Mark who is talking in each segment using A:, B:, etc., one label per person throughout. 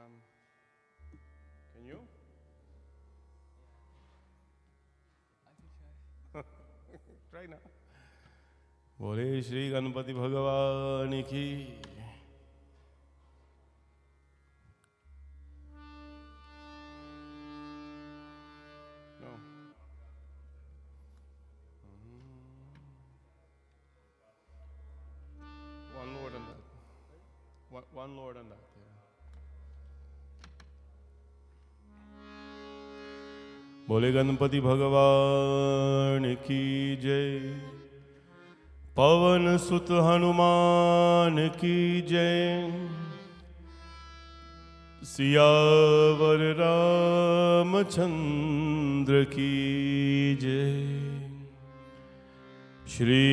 A: Can you? Try now. बोले श्री गणपति भगवान की। No. One Lord on that. One Lord on that. बोले गणपति भगवान की जय। पवन सुत हनुमान की जय। सियावर रामचंद्र की जय। श्री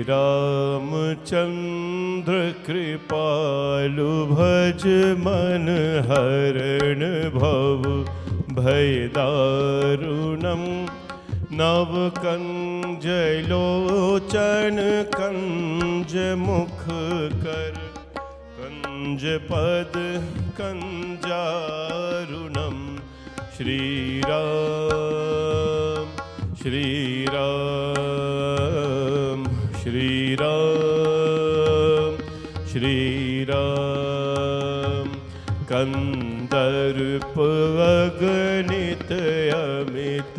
A: रामचंद्र कृपालु भज मन हरण भव भय दारुणम। नव कंज लोचन कंज मुख कर कंज पद कंजारुणम। श्री राम श्री राम श्री राम श्री राम। कंदर्प अगणित अमित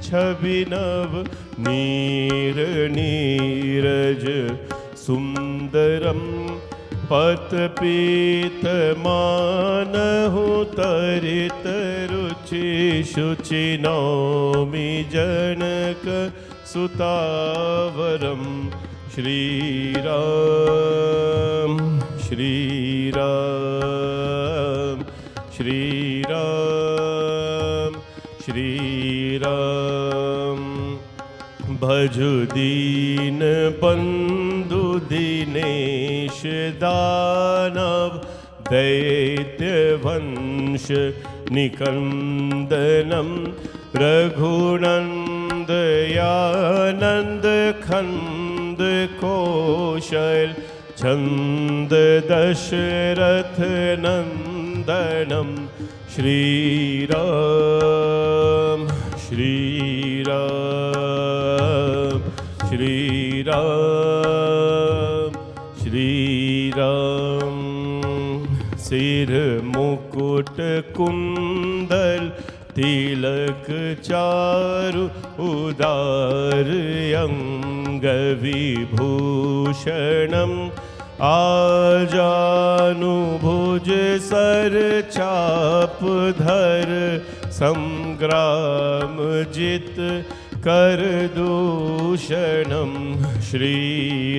A: छवि नव नीर नीरज सुंदरम। पत पीत मानहु तरित रुचि शुचि नौमि जनक सुतावरम। श्री राम श्री राम श्री राम श्री राम। भजु दीन बंधु दिनेश दानव दैत्य वंश निकंदनम। रघुनंदयानंद खंद कौशल छंद दशरथ नंदनम। श्री राम श्री राम श्री राम श्री राम। सिर मुकुट कुंडल तिलक चारु उदार अंग विभूषणम। आजानुभुज सर चाप धर संग्राम जित कर दूषणम। श्री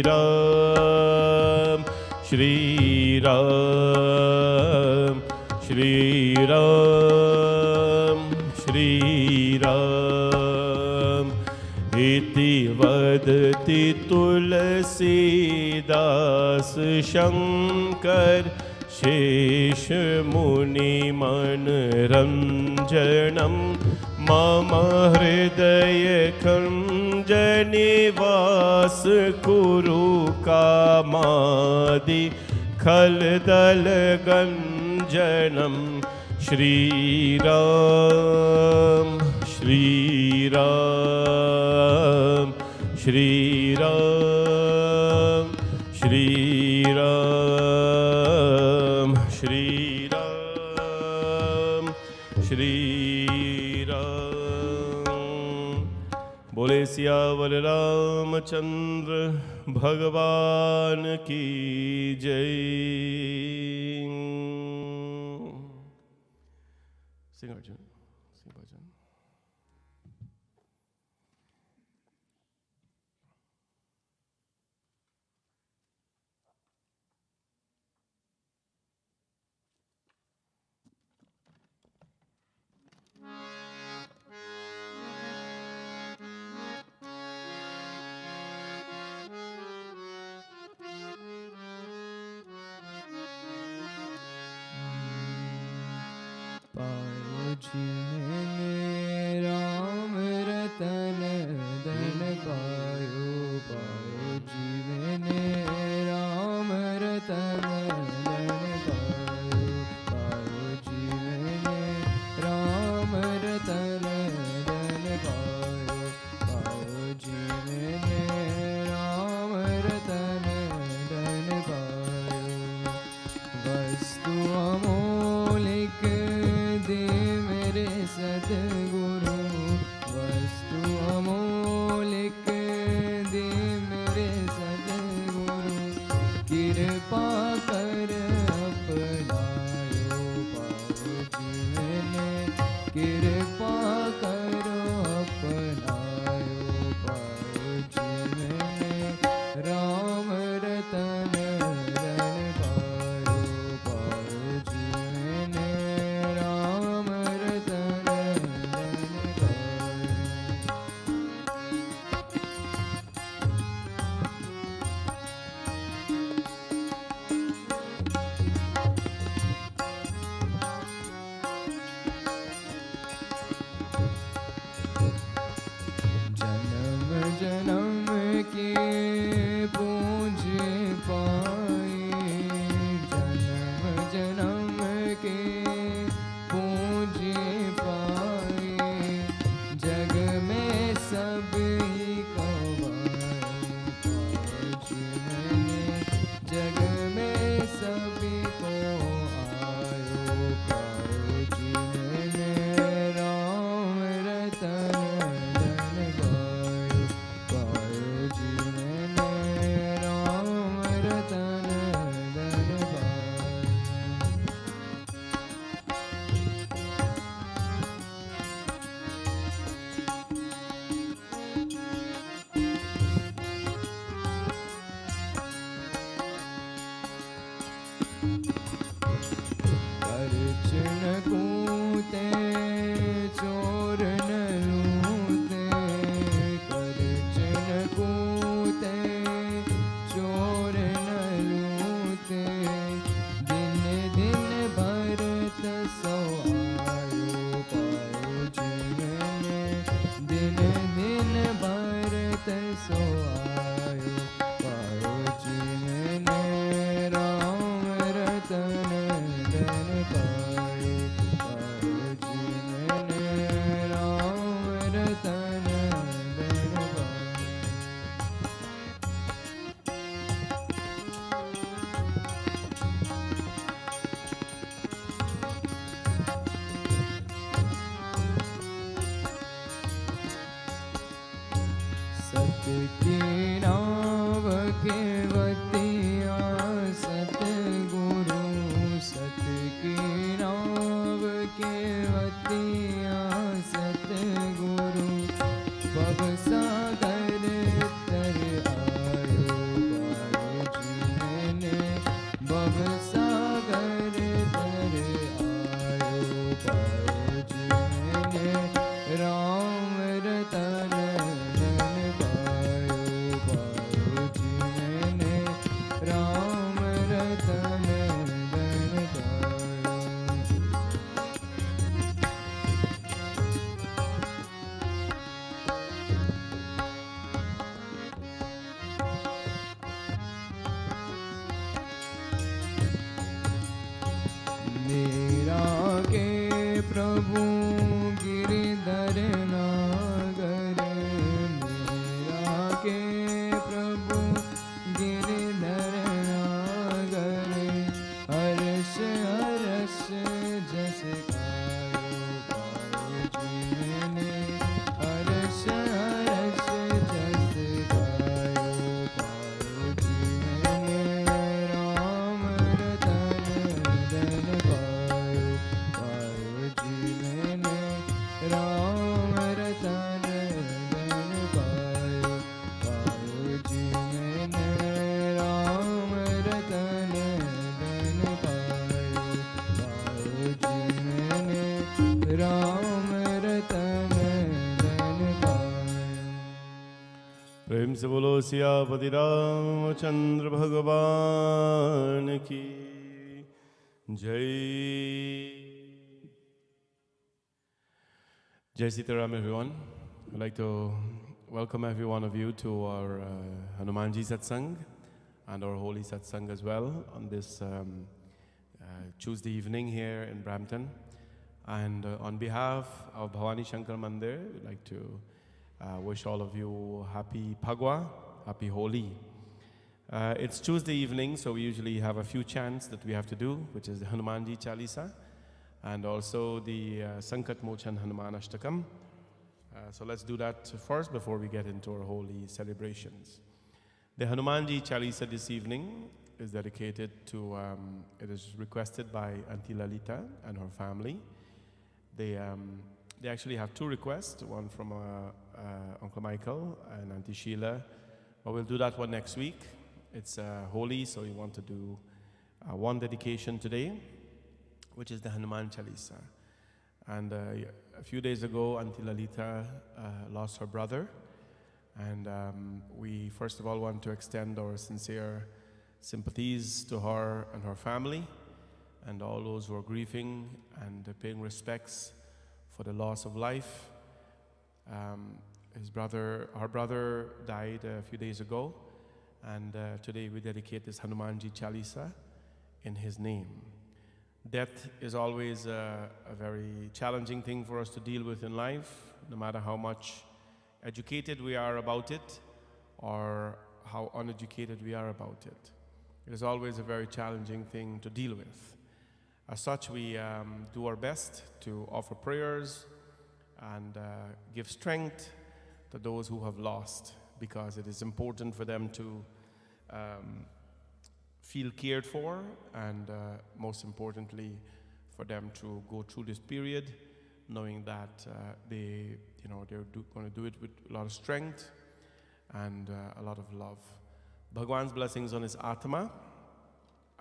A: राम श्री राम श्री राम श्री राम। इति वदति तुलसीदास शंकर शेष मुनि मन रंजनम। मम हृदय खंज निवास कुरु कामादि खलदल गंजनम। श्री राम श्री राम श्री राम श्री राम श्री राम श्री राम। बोले सियावर रामचंद्र भगवान की जय। Sing Arjun, sing bhajan.
B: पायो जिन्हें राम रतन धन पायो। पायो जीवन राम रतन धन पायो। पायो वस्तु अमोलिक दे मेरे सतगुरु, वस्तु अमोलिक दे मेरे सतगुरु, कृपा कर अपनायो पाओ जीवन, कृपा करो अपनायो पाओ जीवन, राम रतन रण पायो पाओ जीवन, राम रतन रण पायो। जन्म जन्म के पूज पाए, जन्म जन्म के पूज पाए, जग में सभी को पाओ जीवन, जग में सभी को आयो पाओ जीवन, राम रतन रण पायो पायो जीवन, राम रतन रण पायो। अर्चन कूते चोर न लूटे, अर्चन कूते चोर न लूटे, दिन दिन भरत सो आयो पायो जीवन, दिन दिन भरत सो आयो पायो जीवन, राम रतन धन पायो पायो जीवन, राम रतन धन पायो। सत की नाव केवतिया सतगुरु, सत की नाव केवतिया सतगुरु, भव सागर तर आयो पायो जीवन, भव सागर तर आयो पायो जीवन, राम रतन धन पायो पायो जीवन, राम रतन धन पायो। मेरा के प्रभु गिरधर नागर, मेरा के प्रभु गिरधर नागर, हर्ष हर्ष जस गायो पायो जीवन, हर्ष हर्ष जस गायो पायो जीवन, राम रतन धन पायो पायो जीवन, राम रतन धन पायो पायो जीवन, राम रतन धन पायो पायो जीवन, राम रतन धन पायो।
A: प्रेम से बोलो सियापति रामचंद्र भगवान की जय। Jai Sitaram everyone. I'd like to welcome every one of you to our Hanumanji Satsang and our Holi Satsang as well on this Tuesday evening here in Brampton. And on behalf of Bhavani Shankar Mandir, we'd like to wish all of you happy Phagwa, happy Holi. It's Tuesday evening, so we usually have a few chants that we have to do, which is the Hanumanji Chalisa and also the Sankat Mochan Hanuman Ashtakam. So let's do that first before we get into our holy celebrations. The Hanumanji Chalisa this evening is dedicated to, it is requested by Auntie Lalita and her family. They actually have two requests, one from Uncle Michael and Auntie Sheila, but we'll do that one next week. It's Holi, so we want to do one dedication today, which is the Hanuman Chalisa. And a few days ago, Auntie Lalita lost her brother. And we first of all want to extend our sincere sympathies to her and her family and all those who are grieving and paying respects for the loss of life. Her brother died a few days ago, and today we dedicate this Hanumanji Chalisa in his name. Death is always a very challenging thing for us to deal with in life, no matter how much educated we are about it or how uneducated we are about it. It is always a very challenging thing to deal with. As such, we do our best to offer prayers and give strength to those who have lost, because it is important for them to feel cared for, and most importantly, for them to go through this period knowing that they're going to do it with a lot of strength and a lot of love. Bhagwan's blessings on his Atma,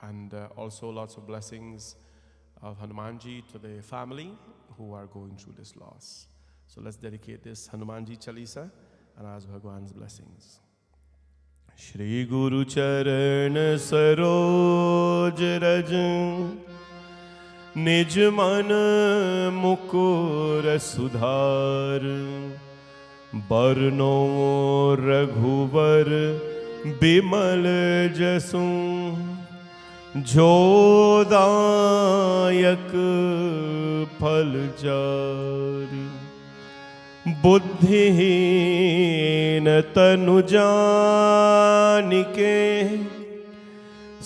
A: and also lots of blessings of Hanumanji to the family who are going through this loss. So let's dedicate this Hanumanji Chalisa and ask Bhagwan's blessings. Shri Guru Charan Saroj Raj Nij Man Mukur Sudhar Barno Raghuvar Bimal Jasu Jodayak Phaljar बुद्धिहीन तनु जानिके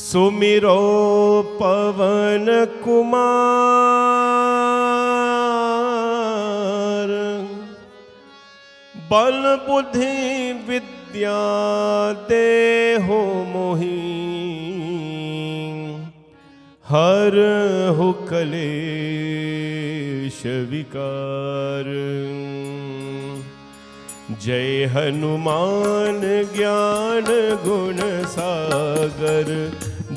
A: सुमिरो पवन कुमार बल बुद्धि विद्या देहो मोहि हर हो कलेश विकार जय हनुमान ज्ञान गुण सागर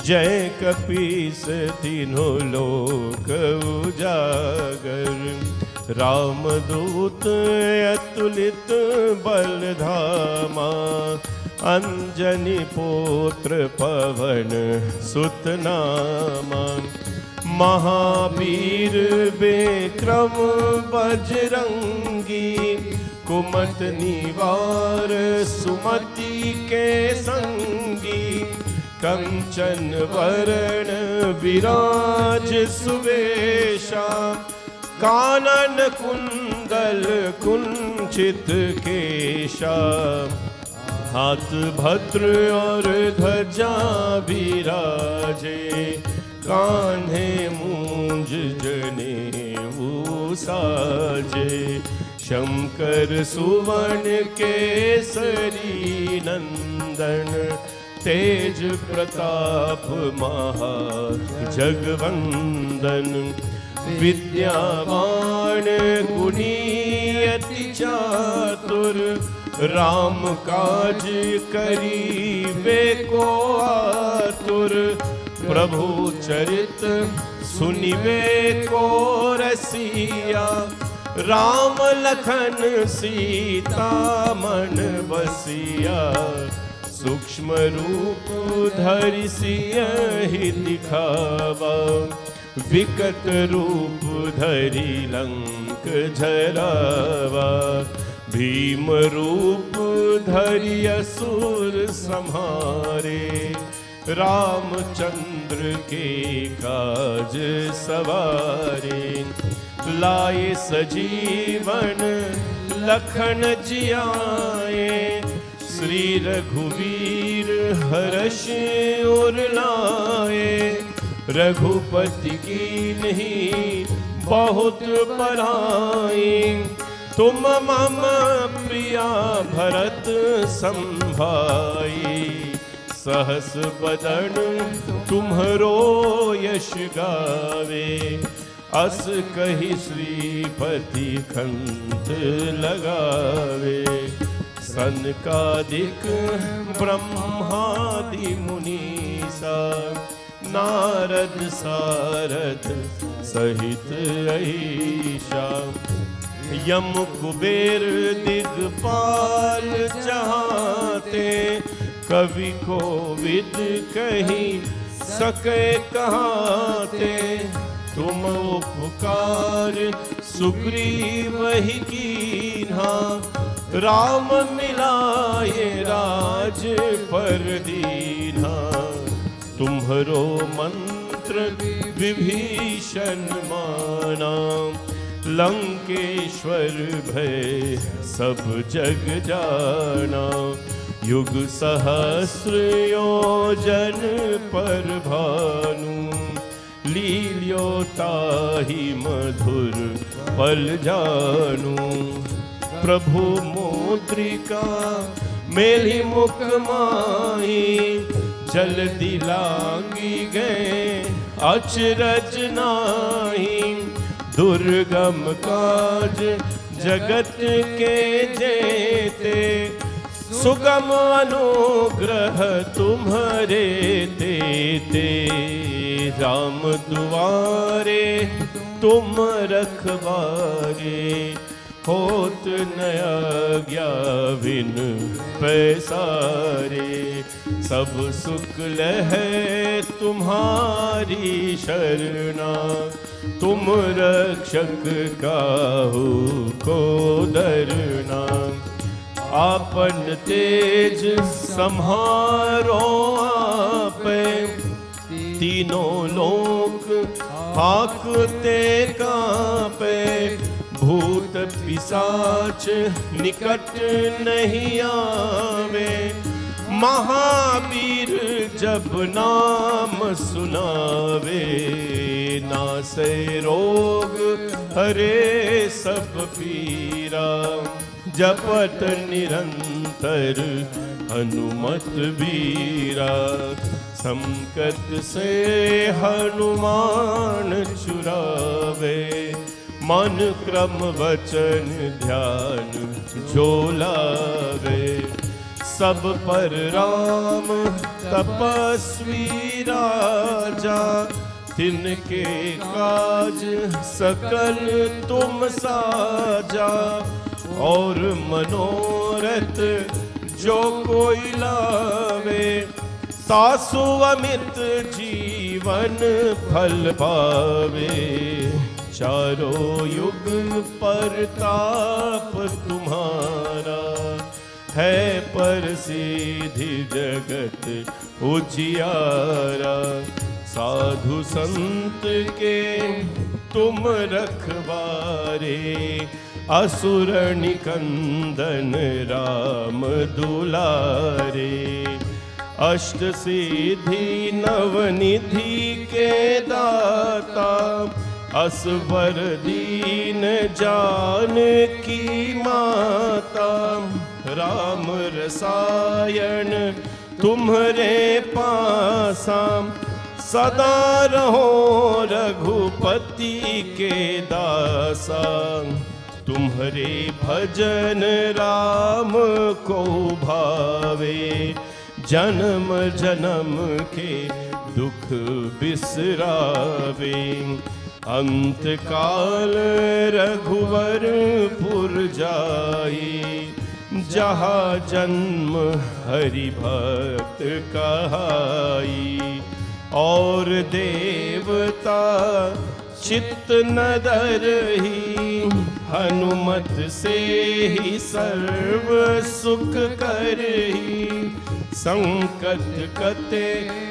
A: जय कपीस तीनों लोक उजागर रामदूत अतुलित बलधामा अंजनी पुत्र पवन सुत नामा महावीर विक्रम बजरंगी कुमत निवार सुमति के संगी कंचन वरण विराज सुवेशा कानन कुंडल कुंचित केशा हाथ भद्र और ध्वजा विराजे कान्हे मूंज जनेऊ साजे शंकर सुवन केसरी नंदन तेज प्रताप महा जगवंदन विद्यावान गुणी अति चातुर राम काज करीबे को आतुर प्रभु चरित सुनिबे को रसिया राम लखन सीता मन बसिया सूक्ष्म रूप धरि सियहि दिखावा विकट रूप धरि लंक जरावा भीम रूप धरि असुर संहारे रामचंद्र के काज सवारे लाए सजीवन लखन जियाए श्री रघुवीर हर्ष और लाए, रघुपति की नहीं बहुत पराई। तुम मम प्रिया भरत संभाई, सहस बदन तुम्हरो यश गावे। अस कही श्रीपति खंत लगावे, सनकादिक ब्रह्मादि मुनीसा, नारद सारद सहित ऐसा। यम कुबेर दिगपाल चाहते, कवि को विद कही सके कहाते। तुम उपकार सुग्रीव ही कीन्हा, राम मिलाए राज पर दीन्हा। तुम्हरो मंत्र विभीषण माना, लंकेश्वर भय सब जग जाना। युग सहस्र योजन पर भानु, लील्यो ताहि मधुर पल जानू। प्रभु मुद्रिका मेली मुख माही, जल्दी लांगी गए अचरज नाही। दुर्गम काज जगत के जेते, सुगम अनुग्रह तुम्हारे देते। राम दुआरे तुम रखवारे, होत नया ज्ञा बिन पैसारे। सब सुख लहै तुम्हारी शरणा, तुम रक्षक काहू को डरना। आपन तेज सम्हारो आपे, तीनों लोक हाकते कांपे। भूत पिशाच निकट नहीं आवे, महावीर जब नाम सुनावे। नासै रोग हरे सब पीरा, जपत निरंतर हनुमत बीरा। संकट से हनुमान छुड़ावे, मन क्रम वचन ध्यान जो लावे। सब पर राम तपस्वी राजा, तिनके काज सकल तुम साजा। और मनोरथ जो कोई लावे, तासु अमित जीवन फल पावे। चारों युग परताप तुम्हारा, है प्रसिद्धि जगत उजियारा। साधु संत के तुम रखवारे, असुर निकंदन राम दुलारे। अष्ट सिद्धि नवनिधि के दाता, असवर दीन जानकी माता। राम रसायन तुम्हरे पासा, सदा रहो रघुपति के दासा। तुम्हरे भजन राम को भावे, जन्म जन्म के दुख बिसरावे। अंत काल रघुवर पुर जाई, जहाँ जन्म हरि भक्त कहाई। और देवता चित्त न डरहि, हनुमत से ही सर्व सुख करहि। संकट कटे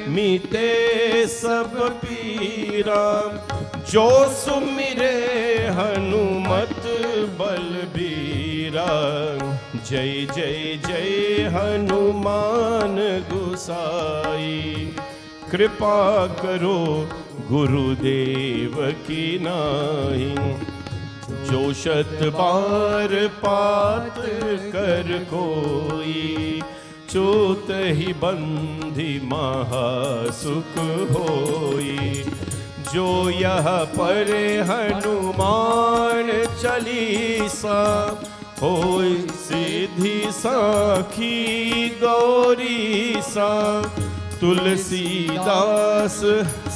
A: मीटे सब पीरा, जो सुमिरे हनुमत बलबीरा। वीरा। जय जय जय हनुमान गोसाई, कृपा करो गुरुदेव की नाई। जो शत बार पात कर कोई, चोत ही बंधी महासुख होई। जो यह पढ़े हनुमान चालीसा, होय सिद्धि साखी गौरी सा। तुलसीदास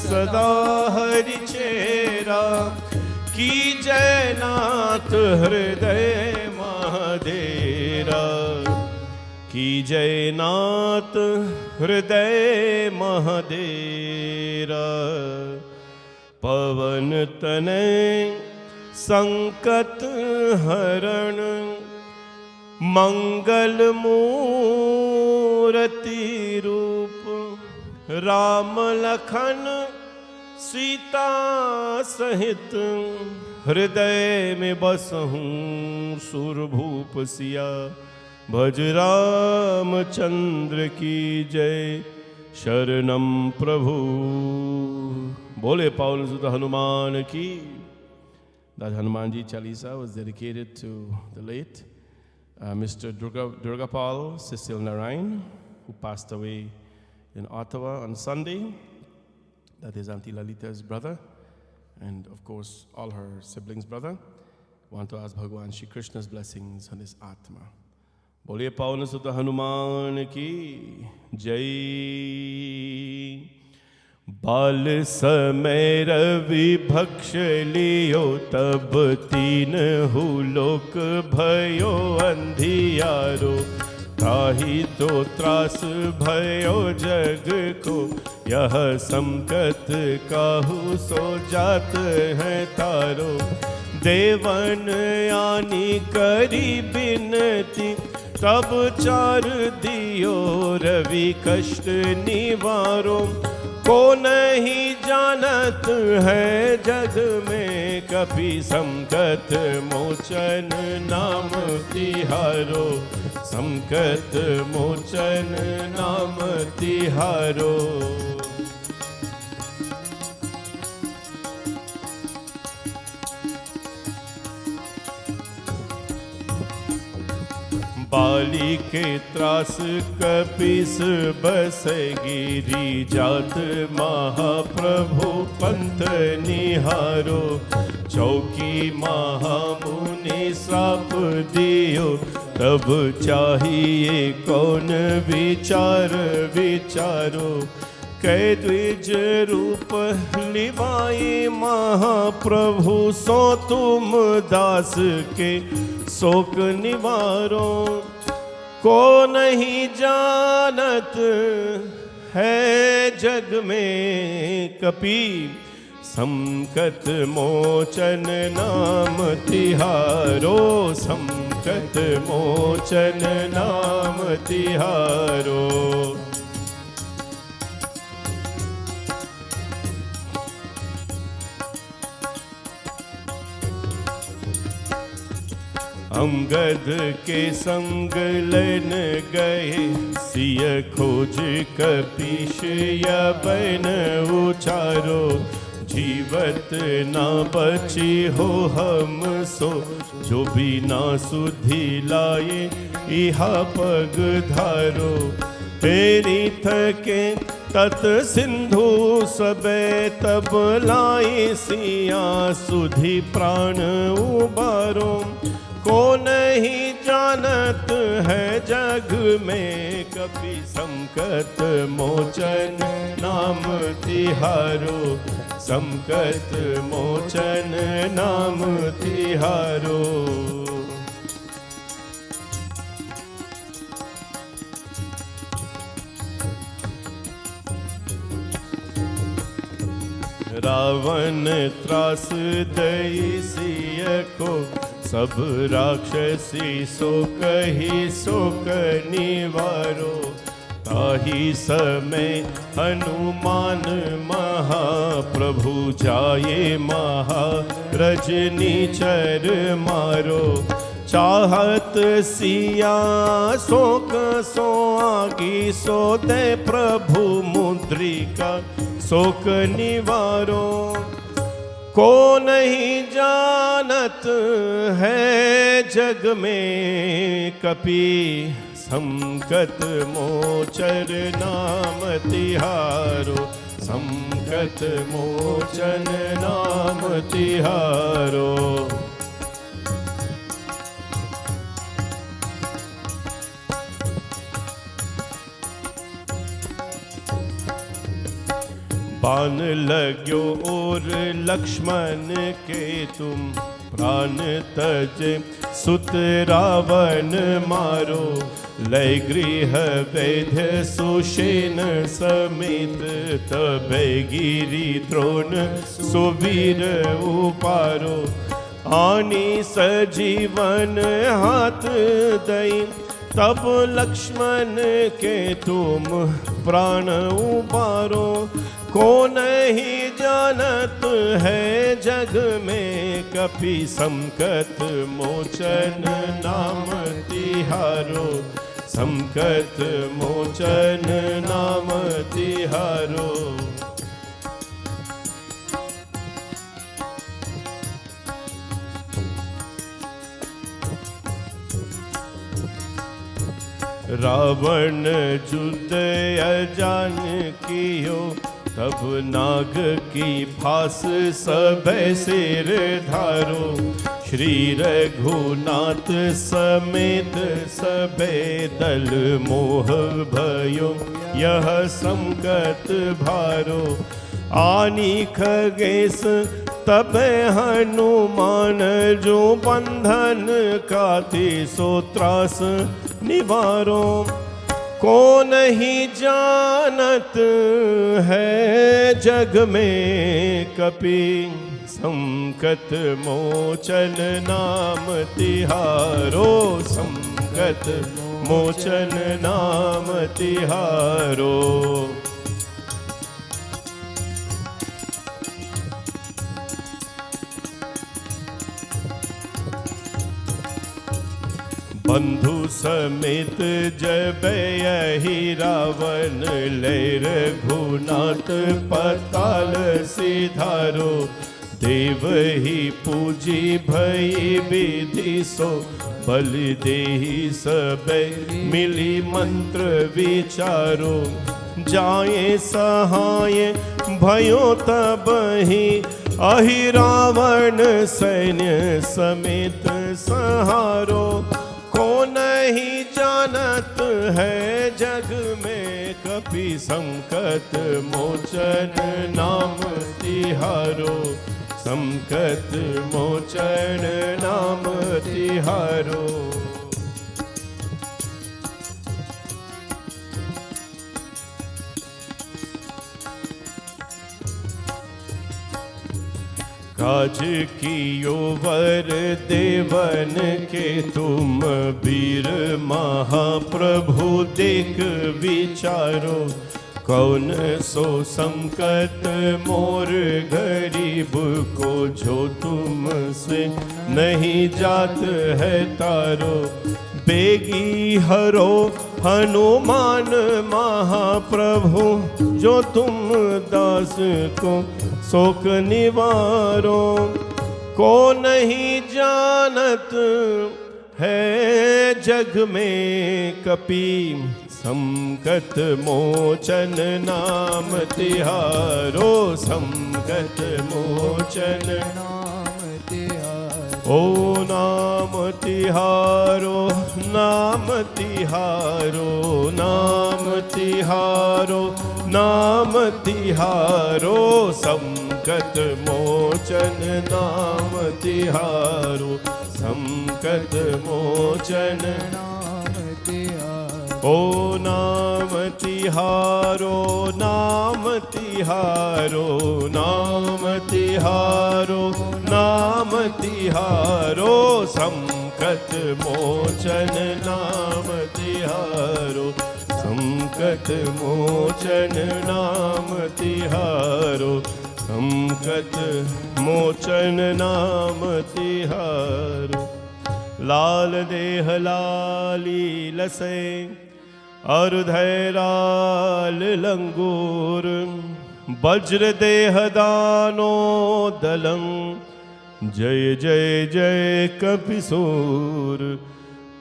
A: सदा हरि चेरा, की जयनाथ हृदय महादेरा। की जयनाथ हृदय महादेरा। पवन तनय संकट हरण, मंगल मूर्ति रूप। राम लखन सीता सहित, हृदय में बसहूँ सुरभूप सिया। भज रामचंद्र की जय, शरणम प्रभु। बोले पवन सुत हनुमान की। That Hanumanji Chalisa was dedicated to the late Mr. Durgapal Cecil Narayan, who passed away in Ottawa on Sunday. That is Auntie Lalita's brother, and of course all her siblings' brother. Want to ask Bhagwan Shri Krishna's blessings on his Atma. बोलिए पवन सुत हनुमान की जय। बाल समय रवि भक्ष लियो, तब तीन लोक भयो अंधियारो। ताहि तो त्रास भयो जग को, यह संकट काहू सो जात है तारो। देवन आनी करी बिनती, तब चार दियो रवि कष्ट निवारो। को नहीं जानत है जग में, कपि संकट मोचन नाम तिहारो। संकट मोचन नाम तिहारो। बाली के त्रास कपिस बस गिरी जात, महाप्रभु पंथ निहारो। चौकी महामुनि श्राप दियो, तब चाहिए कौन विचार विचारो। कै द्विज रूप लिवाई महाप्रभु, सो तुम दास के शोक निवारो। को नहीं जानत है जग में, कपि संकट मोचन नाम तिहारो। संकट मोचन नाम तिहारो। अंगद के संग लन गए, सिय खोज कपीश यवन उचारो। जीवत ना बची हो हम सो, जो बिना सुधि लाए इहा पग धारो। तेरी थके तत सिंधु सबे, तब लाई सिया सुधि प्राण उबारो। को नहीं जानत है जग में, कपि संकट मोचन नाम तिहारो। संकट मोचन नाम तिहारो। रावण त्रास दई सिय को, सब राक्षसी सो कही शोक निवारो। ताहि समय हनुमान महाप्रभु, जाये महारजनी चर मारो। चाहत सिया शोक सो आगी सो दे प्रभु मुद्रिका शोक निवारो। को नहीं जानत है जग में कपि संकट मोचन नाम तिहारो। संकट मोचन नाम तिहारो। बाण लाग्यो और लक्ष्मण के तुम प्राण तजे सुत रावण मारो। लय गृह वैद्य सुषेण समेत तबे गिरि द्रोण सुवीर उपारो। आनी सजीवन हाथ दई तब लक्ष्मण के तुम प्राण उबारो। को नहीं जानत है जग में कपि संकट मोचन नाम तिहारो। संकट मोचन नाम तिहारो। रावण युद्ध अजान कियो तब नाग की फांस सबे सिर धारो। श्री रघुनाथ समेत सबे दल मोह भयो यह संकट भारो। आनी खगेश तबे हनुमान जो बंधन काति सो त्रास निवारो। को नहीं जानत है जग में कपि संकट मोचन नाम तिहारो। संकट मोचन नाम तिहारो। बंधु समेत जब यही रावण लय रघुनाथ पताल सिधारो। देव ही पूजी भई विधि सो बल देहि सबे मिली मंत्र विचारो। जाए सहाय भयो तब ही अहि रावण सैन्य समेत सहारो। को नहीं जानत है जग में कपि संकट मोचन नाम तिहारो। संकट मोचन नाम तिहारो। काज कियो वर देवन के तुम वीर महाप्रभु देख विचारो। कौन सो संकट मोर गरीब को जो तुम से नहीं जात है तारो। बेगी हरो हनुमान महाप्रभु जो तुम दास को शोक निवारो। को नहीं जानत है जग में कपि संकट मोचन नाम तिहारो। संकट मोचन नाम तिहारो। ओ नाम तिहारो नाम तिहारो नाम तिहारो नाम तिहारो। संकट मोचन नाम तिहारो। संकट मोचन नाम तिहारो। ओ नाम तिहारो नाम तिहारो नाम तिहारो नाम तिहारो। संकट मोचन नाम तिहारो। संकट मोचन नाम तिहारो। संकट मोचन नाम तिहारो। लाल देह लाली लसे और धैराल लंगूर वज्र देह दानो दलम जय जय जय कपिसूर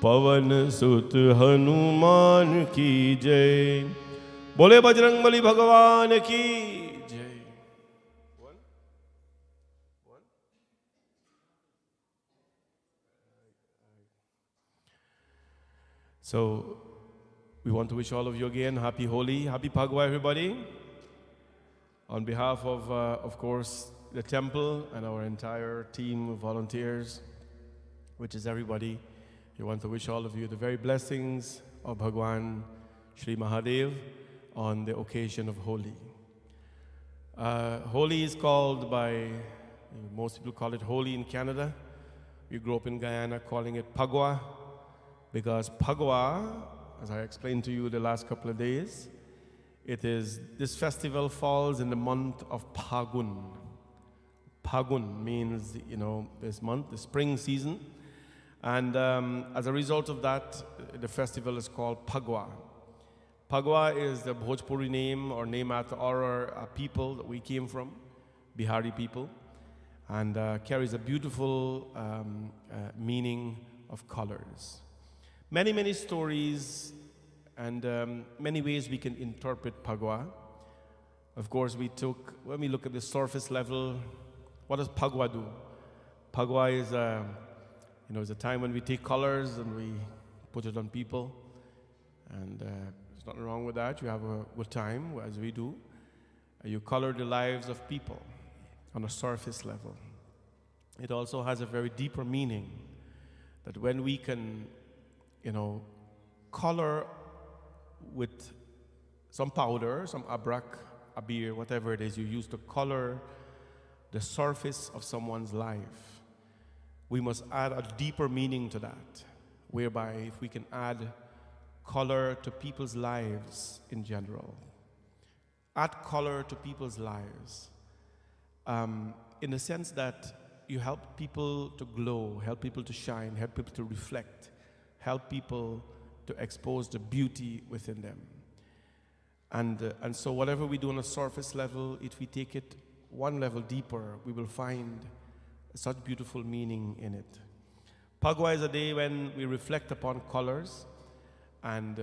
A: पवन सुत हनुमान की जय। बोले बजरंगबली भगवान की जय। So we want to wish all of you again happy Holi, happy Phagwa, everybody. On behalf of course, the temple and our entire team of volunteers, which is everybody, we want to wish all of you the very blessings of Bhagwan Shri Mahadev on the occasion of Holi. Holi is called by, most people call it Holi in Canada. We grew up in Guyana calling it Phagwa, because Phagwa, as I explained to you the last couple of days, this festival falls in the month of Phagun. Phagun means, this month, the spring season. And as a result of that, the festival is called Phagwa. Phagwa is the Bhojpuri name, or name after our people that we came from, Bihari people, and carries a beautiful meaning of colors. Many, many stories and many ways we can interpret Phagwa. Of course, when we look at the surface level, what does Phagwa do? Phagwa is is a time when we take colors and we put it on people. And there's nothing wrong with that. You have a good time, as we do. You color the lives of people on a surface level. It also has a very deeper meaning, that when we can color with some powder, some abrak, abir, whatever it is you use to color the surface of someone's life, we must add a deeper meaning to that, whereby if we can add color to people's lives in general, add color to people's lives, in the sense that you help people to glow, help people to shine, help people to reflect, help people to expose the beauty within them. And so whatever we do on a surface level, if we take it one level deeper, we will find such beautiful meaning in it. Phagwa is a day when we reflect upon colors, and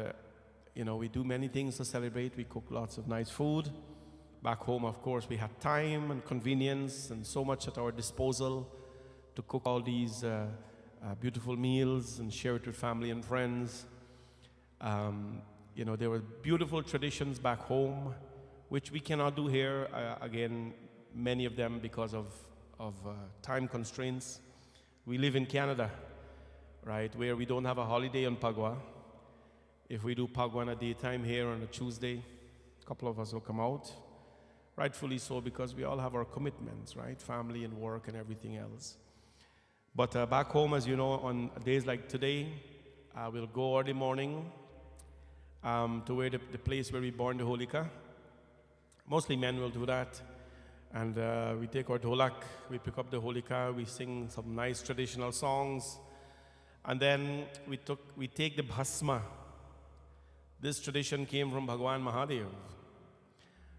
A: we do many things to celebrate. We cook lots of nice food. Back home, of course, we have time and convenience and so much at our disposal to cook all these beautiful meals and share it with family and friends. There were beautiful traditions back home, which we cannot do here, again, many of them because of time constraints. We live in Canada, right, where we don't have a holiday on Phagwa. If we do Phagwa in a daytime here on a Tuesday, a couple of us will come out. Rightfully so, because we all have our commitments, right? Family and work and everything else. But back home, as you know, on days like today, we'll go early morning to where the place where we burn the holika. Mostly men will do that. And we take our dholak, we pick up the holika, we sing some nice traditional songs. And then we take the bhasma. This tradition came from Bhagwan Mahadev.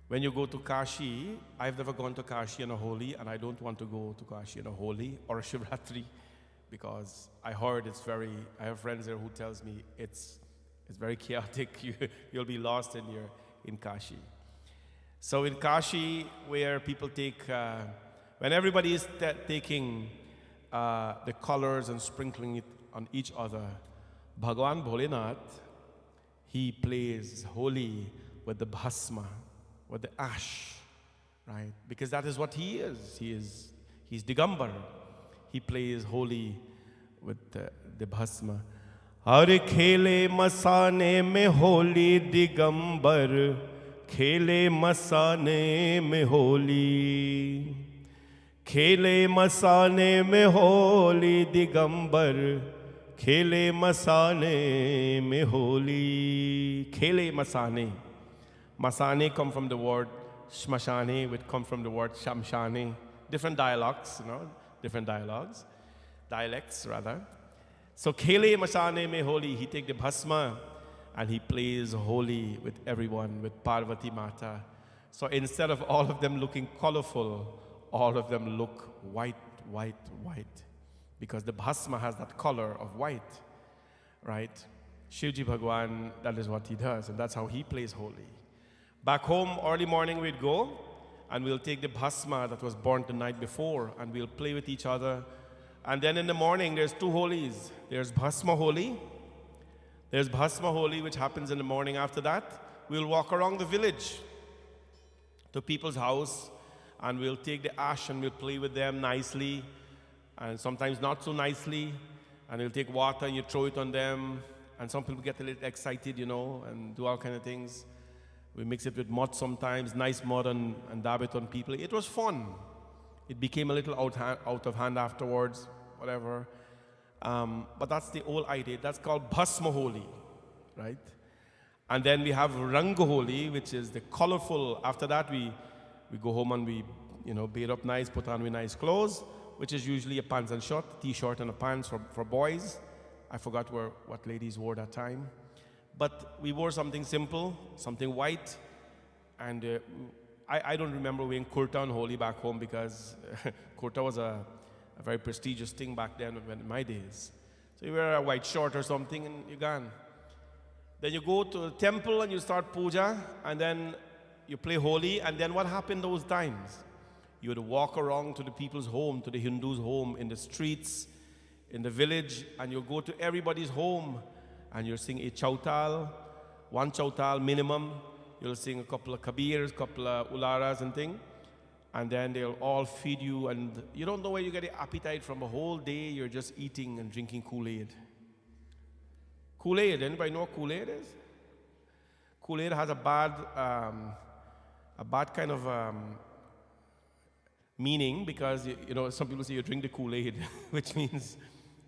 A: When you go to Kashi, I've never gone to Kashi on a Holi, and I don't want to go to Kashi on a Holi or a Shivratri, because I heard I have friends there who tells me it's very chaotic. You'll be lost in Kashi. So in Kashi, where people when everybody is taking the colors and sprinkling it on each other, Bhagwan Bholenath, he plays Holi with the bhasma, with the ash, right? Because that is what he is. He's Digambar. He plays Holi with the bhasma. Hare khele masane mein Holi Digambar, khele masane mein Holi. Khele masane mein Holi Digambar, khele masane mein Holi. Khele masane. Masane come from the word shmashane, which come from the word shamshane. Different dialects, dialects rather. So Khele Masane Me Holi, he take the bhasma and he plays Holi with everyone, with Parvati Mata. So instead of all of them looking colorful, all of them look white, white, white. Because the bhasma has that color of white, right? Shivji Bhagwan, that is what he does, and that's how he plays Holi. Back home, early morning we'd go, and we'll take the bhasma that was burnt the night before, and we'll play with each other. And then in the morning, there's two Holis. There's Bhasma Holi. There's Bhasma Holi, which happens in the morning after that. We'll walk around the village to people's house, and we'll take the ash and we'll play with them nicely, and sometimes not so nicely. And we'll take water and you throw it on them. And some people get a little excited, and do all kind of things. We mix it with mud sometimes, nice mud, and dab it on people. It was fun. It became a little out of hand afterwards, whatever. But that's the old idea. That's called Bhasma Holi, right? And then we have Rang Holi, which is the colorful. After that, we go home and we, bathe up nice, put on with nice clothes, which is usually a pants and shirt, t-shirt and a pants for boys. I forgot what ladies wore that time. But we wore something simple, something white, and I don't remember wearing kurta on Holi back home because kurta was a very prestigious thing back then in my days. So you wear a white shirt or something and you're gone. Then you go to the temple and you start puja, and then you play Holi, and then what happened those times? You would walk around to the people's home, to the Hindus' home, in the streets, in the village, and you go to everybody's home, and you'll sing a chautal, one chautal minimum. You'll sing a couple of kabirs, couple of ularas and thing, and then they'll all feed you, and you don't know where you get the appetite from. A whole day you're just eating and drinking Kool-Aid. Kool-Aid, anybody know what Kool-Aid is? Kool-Aid has a bad kind of meaning because, some people say you drink the Kool-Aid, which means,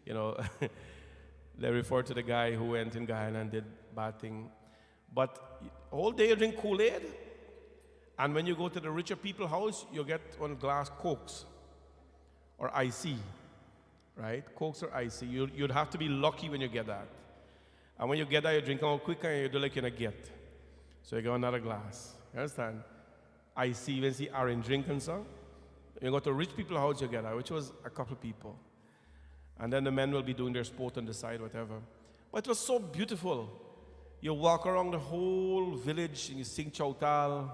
A: they refer to the guy who went in Guyana and did bad thing. But all day you drink Kool-Aid, and when you go to the richer people's house, you get one glass Cokes or IC, right? Cokes or IC. You'd have to be lucky when you get that. And when you get that, you drink all quicker and you do like you're gonna get. So you get another glass. You understand? IC, when you see orange drink and so. You go to a rich people's house, you get that, which was a couple people. And then the men will be doing their sport on the side, whatever. But it was so beautiful. You walk around the whole village and you sing chautal,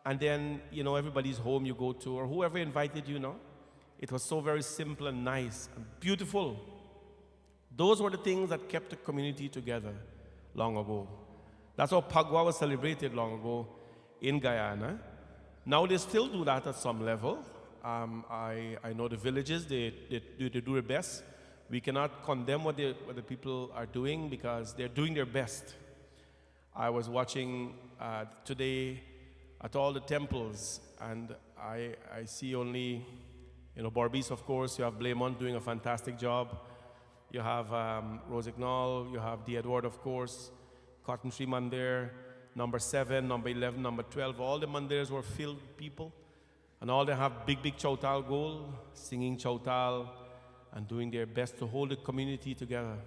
A: and then, everybody's home you go to, or whoever invited you, It was so very simple and nice and beautiful. Those were the things that kept the community together long ago. That's how Phagwa was celebrated long ago in Guyana. Now they still do that at some level. I know the villages, they do their best. We cannot condemn what the people are doing because they're doing their best. I was watching today at all the temples, and I see only, Barbies, of course. You have Blamont doing a fantastic job. You have Rosignol, you have the Edward, of course, Cotton Tree Mandir, number 7, number 11, number 12. All the mandirs were filled with people, and all they have big chautal goal, singing chautal, and doing their best to hold the community together.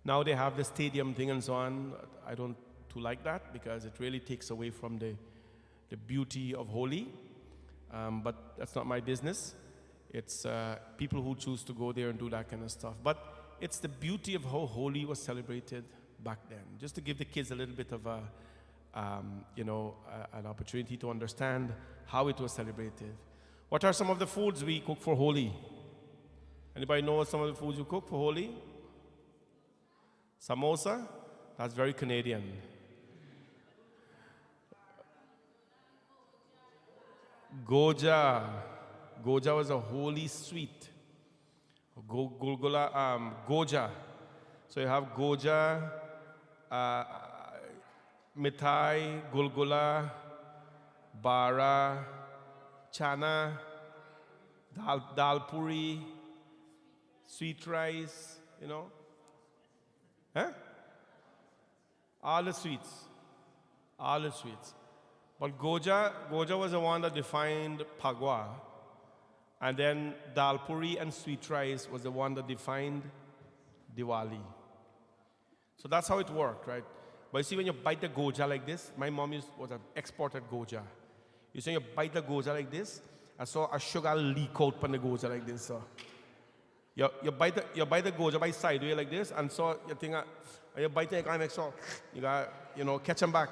A: Now they have the stadium thing and so on. I don't too like that because it really takes away from the beauty of Holi. But that's not my business. It's people who choose to go there and do that kind of stuff. But it's the beauty of how Holi was celebrated back then. Just to give the kids a little bit of an opportunity to understand how it was celebrated. What are some of the foods we cook for Holi? Anybody know what some of the foods you cook for Holi? Samosa? That's very Canadian. Goja. Goja was a Holi sweet. Goja. So you have Goja, Mithai, Gulgula, Bara, Chana, Dal Puri, sweet rice, Huh? All the sweets. But Goja was the one that defined Phagwa. And then Dal Puri and sweet rice was the one that defined Diwali. So that's how it worked, right? But you see, when you bite the goja like this, my mom was an exported goja. You see, when you bite the goja like this, I saw a sugar leak out from the goja like this. So you bite the goja by sideways like this, and so you think, you bite it, you can't make so you got, catch them back.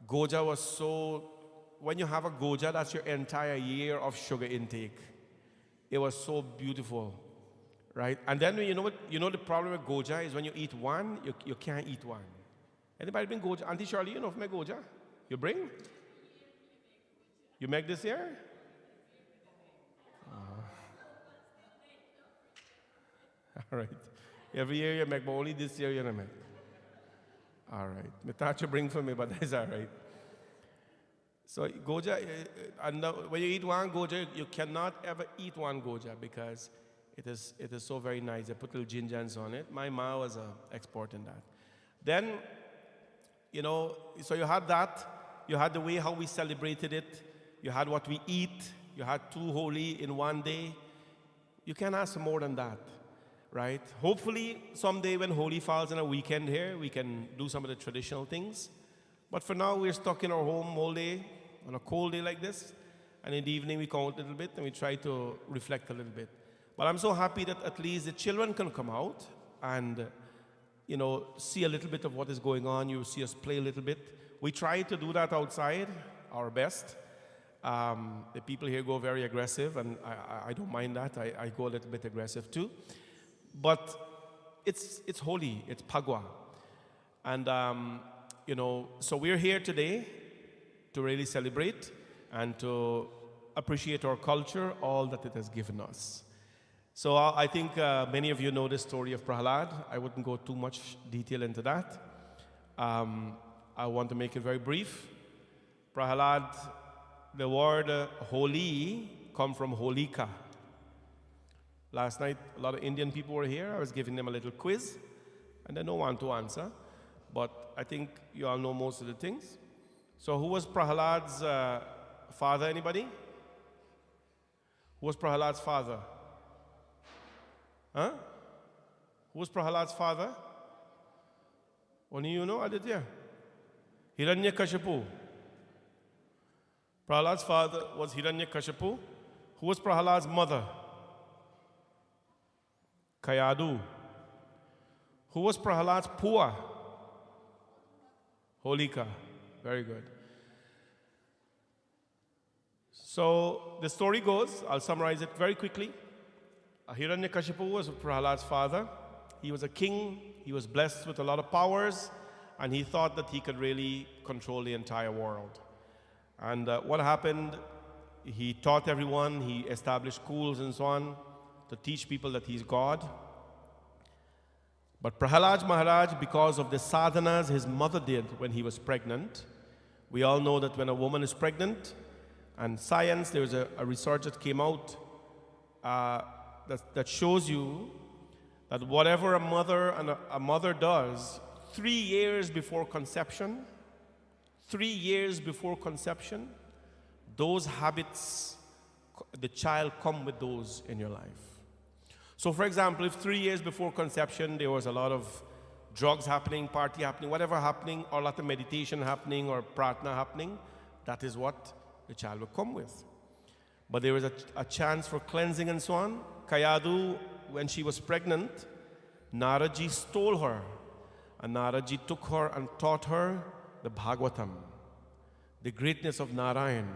A: Goja was so, when you have a goja, that's your entire year of sugar intake. It was so beautiful, right? And then you know the problem with goja is when you eat one, you can't eat one. Anybody bring goja? Auntie Shirley, you know if make goja? You bring? You make this year? All right. Every year you make, but only this year you don't make. All right. I thought you bring for me, but that's all right. So goja, and when you eat one goja, you cannot ever eat one goja because it is so very nice. They put little gingers on it. My ma was an expert in that. Then, so you had that. You had the way how we celebrated it. You had what we eat. You had 2 Holi in one day. You can't ask for more than that. Right? Hopefully, someday when Holi falls on a weekend here, we can do some of the traditional things. But for now, we're stuck in our home all day, on a cold day like this. And in the evening, we come out a little bit and we try to reflect a little bit. But I'm so happy that at least the children can come out and, see a little bit of what is going on. You see us play a little bit. We try to do that outside, our best. The people here go very aggressive, and I don't mind that. I go a little bit aggressive too. But it's holy, it's Pagwa. And, so we're here today to really celebrate and to appreciate our culture, all that it has given us. So I think many of you know the story of Prahalad. I wouldn't go too much detail into that. I want to make it very brief. Prahalad, the word Holi comes from Holika. Last night, a lot of Indian people were here. I was giving them a little quiz, and they don't want to answer. But I think you all know most of the things. So who was Prahalad's father, anybody? Who was Prahalad's father? Huh? Who was Prahalad's father? Only you know, Aditya? Hiranyakashipu. Prahalad's father was Hiranyakashipu. Who was Prahalad's mother? Kayadu. Who was Prahalad's Pua? Holika. Very good. So the story goes, I'll summarize it very quickly. Hiranyakashipu was Prahalad's father. He was a king. He was blessed with a lot of powers, and he thought that he could really control the entire world. And what happened, he taught everyone, he established schools and so on, to teach people that he's God. But Prahalad Maharaj, because of the sadhanas his mother did when he was pregnant, we all know that when a woman is pregnant, and science, there was a research that came out that shows you that whatever a mother does 3 years before conception, 3 years before conception, those habits, the child come with those in your life. So for example, if 3 years before conception there was a lot of drugs happening, party happening, whatever happening, or a lot of meditation happening or pratna happening, that is what the child will come with. But there was a chance for cleansing and so on. Kayadu, when she was pregnant, Naraji stole her. And Naraji took her and taught her the Bhagavatam, the greatness of Narayan.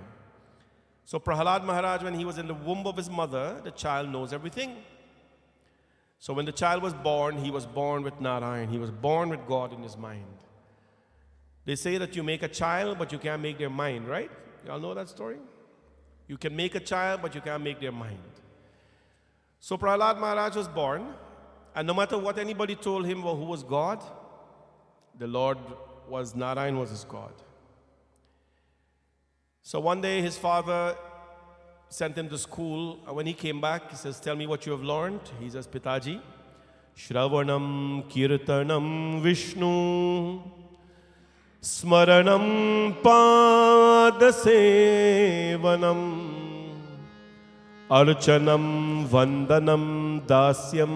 A: So Prahalad Maharaj, when he was in the womb of his mother, the child knows everything. So when the child was born, he was born with Narayan. He was born with God in his mind. They say that you make a child, but you can't make their mind, right? You all know that story? You can make a child, but you can't make their mind. So Prahalad Maharaj was born, and no matter what anybody told him who was God, the Lord was, Narayan was his God. So one day his father sent him to school, and when he came back, he says, "Tell me what you have learned." He says, "Pitaji, Shravanam Kirtanam Vishnu Smaranam Padasevanam Archanam Vandanam Dasyam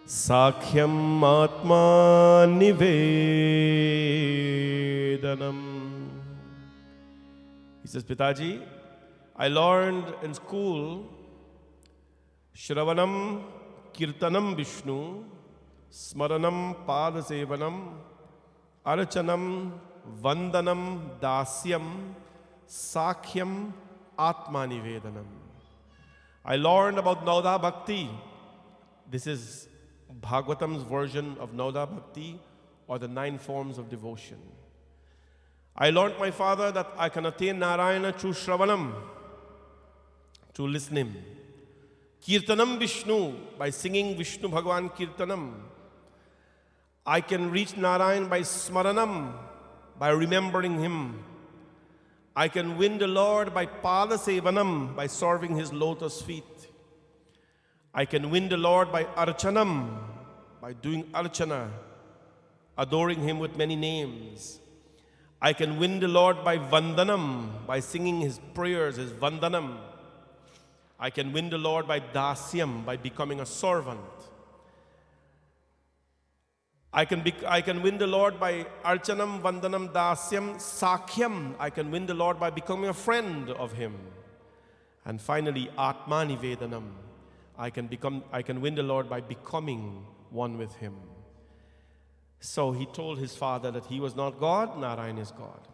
A: Sakhyam Atma Nivedanam. He says, Pitaji, I learned in school Shravanam Kirtanam Vishnu, Smaranam Padasevanam, Arachanam Vandanam Dasyam, Sakhyam Atma Nivedanam. I learned about Nauda Bhakti. This is Bhagavatam's version of Nauda Bhakti, or the 9 forms of devotion. I learned, my father, that I can attain Narayana through Shravanam, through listening. Kirtanam Vishnu, by singing Vishnu Bhagavan Kirtanam. I can reach Narayan by Smaranam, by remembering him. I can win the Lord by Padasevanam, by serving his lotus feet. I can win the Lord by Archanam, by doing Archana, adoring him with many names. I can win the Lord by Vandanam, by singing his prayers, his Vandanam. I can win the Lord by Dasyam, by becoming a servant. I can win the Lord by Archanam, Vandanam, Dasyam, Sakhyam. I can win the Lord by becoming a friend of him. And finally, Atma Nivedanam. I can win the Lord by becoming one with him. So he told his father that he was not God, Narayan is God.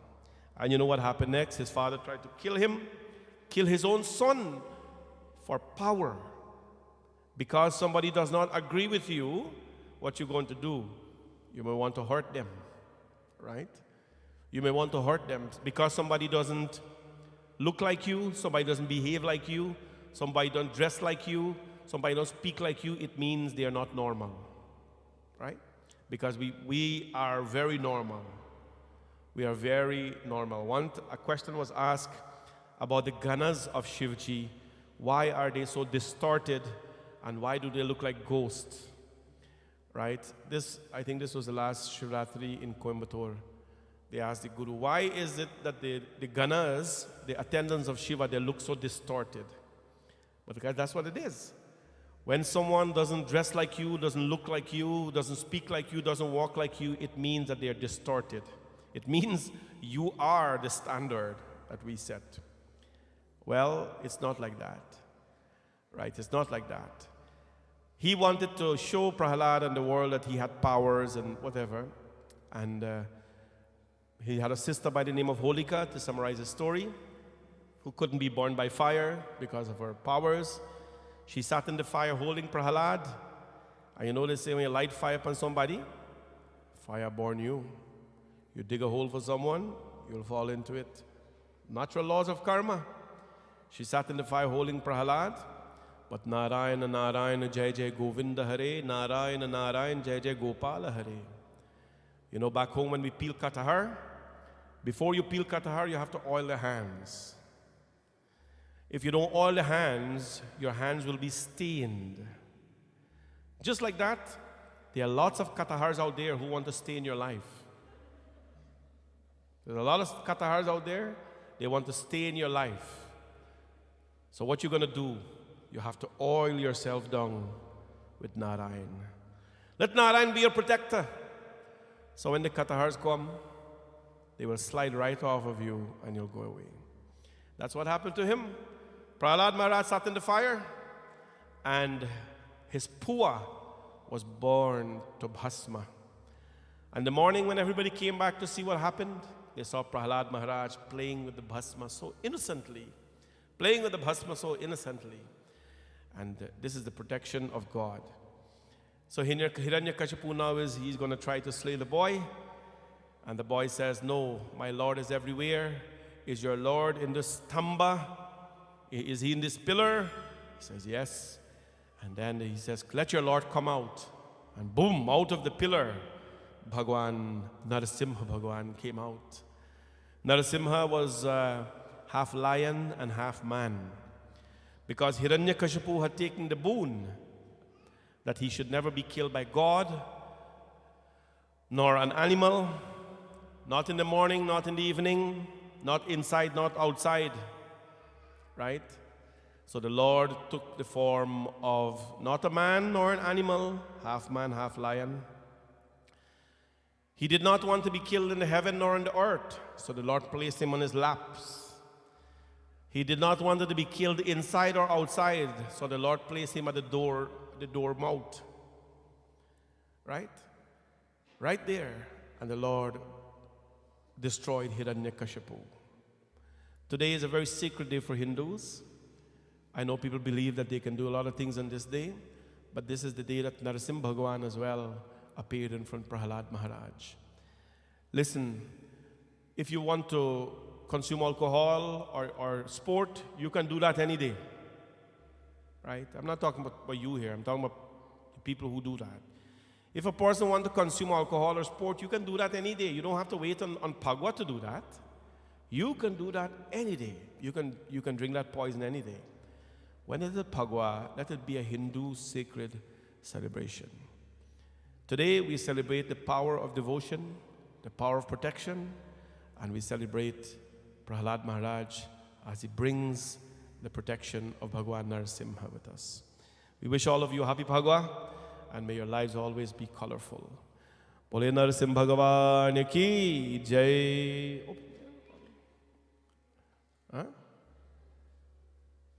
A: And you know what happened next? His father tried to kill him, kill his own son for power. Because somebody does not agree with you, what you're going to do? You may want to hurt them, right? You may want to hurt them because somebody doesn't look like you, somebody doesn't behave like you, somebody don't dress like you, somebody don't speak like you. It means they are not normal, right? Because we are very normal. We are very normal. A question was asked about the ganas of Shivji. Why are they so distorted and why do they look like ghosts? Right? I think this was the last Shivratri in Coimbatore. They asked the Guru, why is it that the ganas, the attendants of Shiva, they look so distorted? But because that's what it is. When someone doesn't dress like you, doesn't look like you, doesn't speak like you, doesn't walk like you, it means that they are distorted. It means you are the standard that we set. Well, it's not like that. Right? It's not like that. He wanted to show Prahalad and the world that he had powers and whatever. And he had a sister by the name of Holika, to summarize the story, who couldn't be burned by fire because of her powers. She sat in the fire holding Prahalad. And you know they say when you light fire upon somebody, fire burn you. You dig a hole for someone, you'll fall into it. Natural laws of karma. She sat in the fire holding Prahalad. But Narayana, Narayana, Jai Jai Govinda Hare, Narayana, Narayana, Jai Jai Gopala Hare. You know, back home when we peel katahar, before you peel katahar, you have to oil the hands. If you don't oil the hands, your hands will be stained. Just like that, there are lots of katahars out there who want to stain your life. There's a lot of katahars out there, they want to stain your life. So what you're going to do? You have to oil yourself down with Narayan. Let Narayan be your protector. So when the katahars come, they will slide right off of you and you'll go away. That's what happened to him. Prahlad Maharaj sat in the fire and his pua was burned to bhasma. And the morning when everybody came back to see what happened, they saw Prahlad Maharaj playing with the bhasma so innocently. Playing with the bhasma so innocently. And this is the protection of God. So Hiranyakashipu now he's going to try to slay the boy. And the boy says, no, my Lord is everywhere. Is your Lord in this stamba? Is he in this pillar? He says, yes. And then he says, let your Lord come out. And boom, out of the pillar, Bhagwan, Narasimha Bhagwan came out. Narasimha was half lion and half man. Because Hiranyakashipu had taken the boon that he should never be killed by God, nor an animal, not in the morning, not in the evening, not inside, not outside, right? So the Lord took the form of not a man nor an animal, half man, half lion. He did not want to be killed in the heaven nor on the earth, so the Lord placed him on his laps. He did not want to be killed inside or outside, so the Lord placed him at the door mouth. Right? Right there. And the Lord destroyed Hiranyakashipu. Today is a very sacred day for Hindus. I know people believe that they can do a lot of things on this day, but this is the day that Narasimha Bhagwan as well appeared in front of Prahalad Maharaj. Listen, if you want to consume alcohol or sport, you can do that any day. Right? I'm not talking about you here. I'm talking about the people who do that. If a person wants to consume alcohol or sport, you can do that any day. You don't have to wait on Phagwa to do that. You can do that any day. You can drink that poison any day. When it is Phagwa, let it be a Hindu sacred celebration. Today we celebrate the power of devotion, the power of protection, and we celebrate Prahalad Maharaj as he brings the protection of Bhagwan Narasimha with us. We wish all of you a happy Phagwa, and may your lives always be colorful. Bole Narasimha Bhagavan ki jai. Oh. Huh?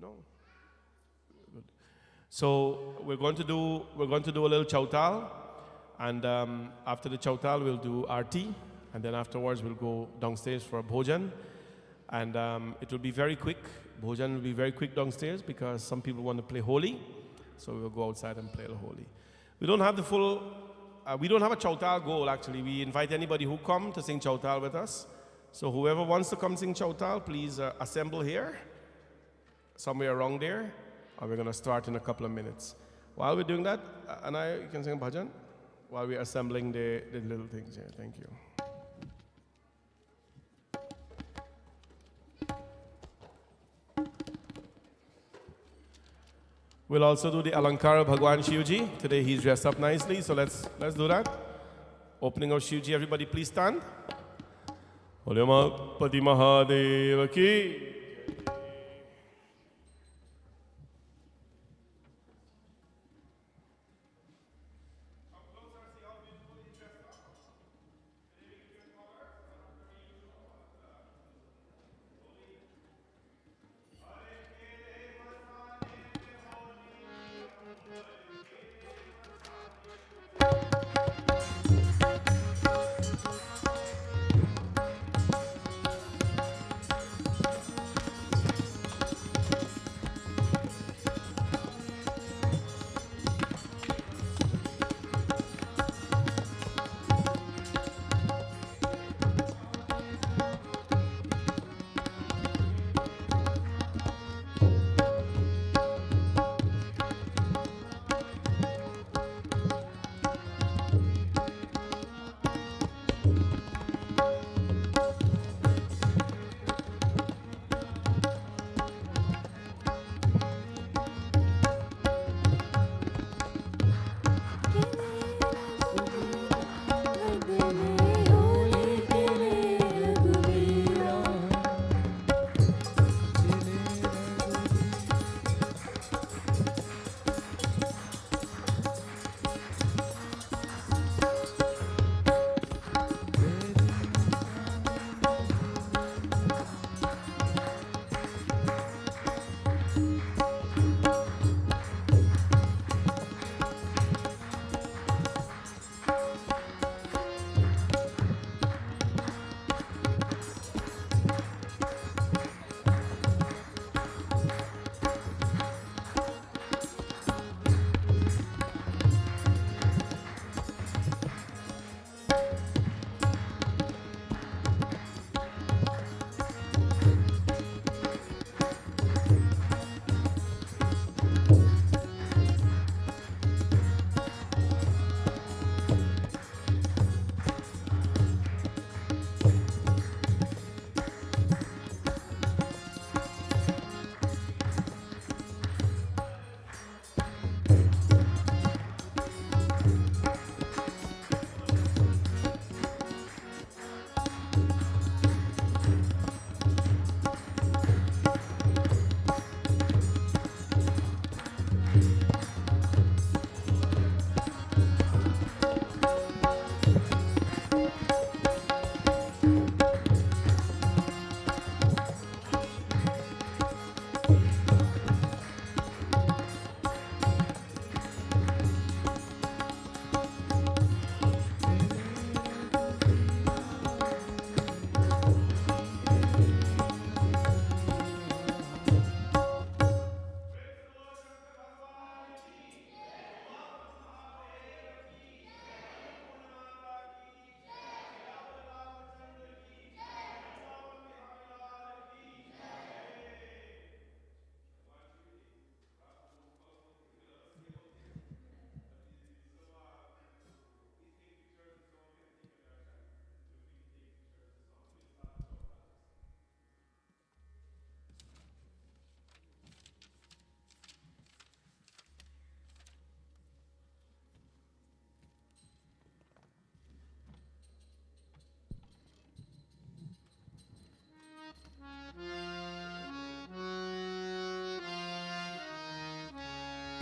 A: No. Good. So we're going to do a little chautal, and after the chautal we'll do arti, and then afterwards we'll go downstairs for a bhojan, and it will be very quick. Bhojan will be very quick downstairs because some people want to play Holi, so we'll go outside and play the Holi. We don't have a chautal goal actually. We invite anybody who come to sing chautal with us. So whoever wants to come sing chautal, please assemble here, somewhere around there, and we're going to start in a couple of minutes. While we're doing that, Anaya, you can sing a bhajan while we're assembling the little things here. Thank you. We'll also do the Alankara Bhagwan Shivji. Today he's dressed up nicely, so let's do that. Opening of Shivji, everybody please stand. Holi Pati Mahadeva ki.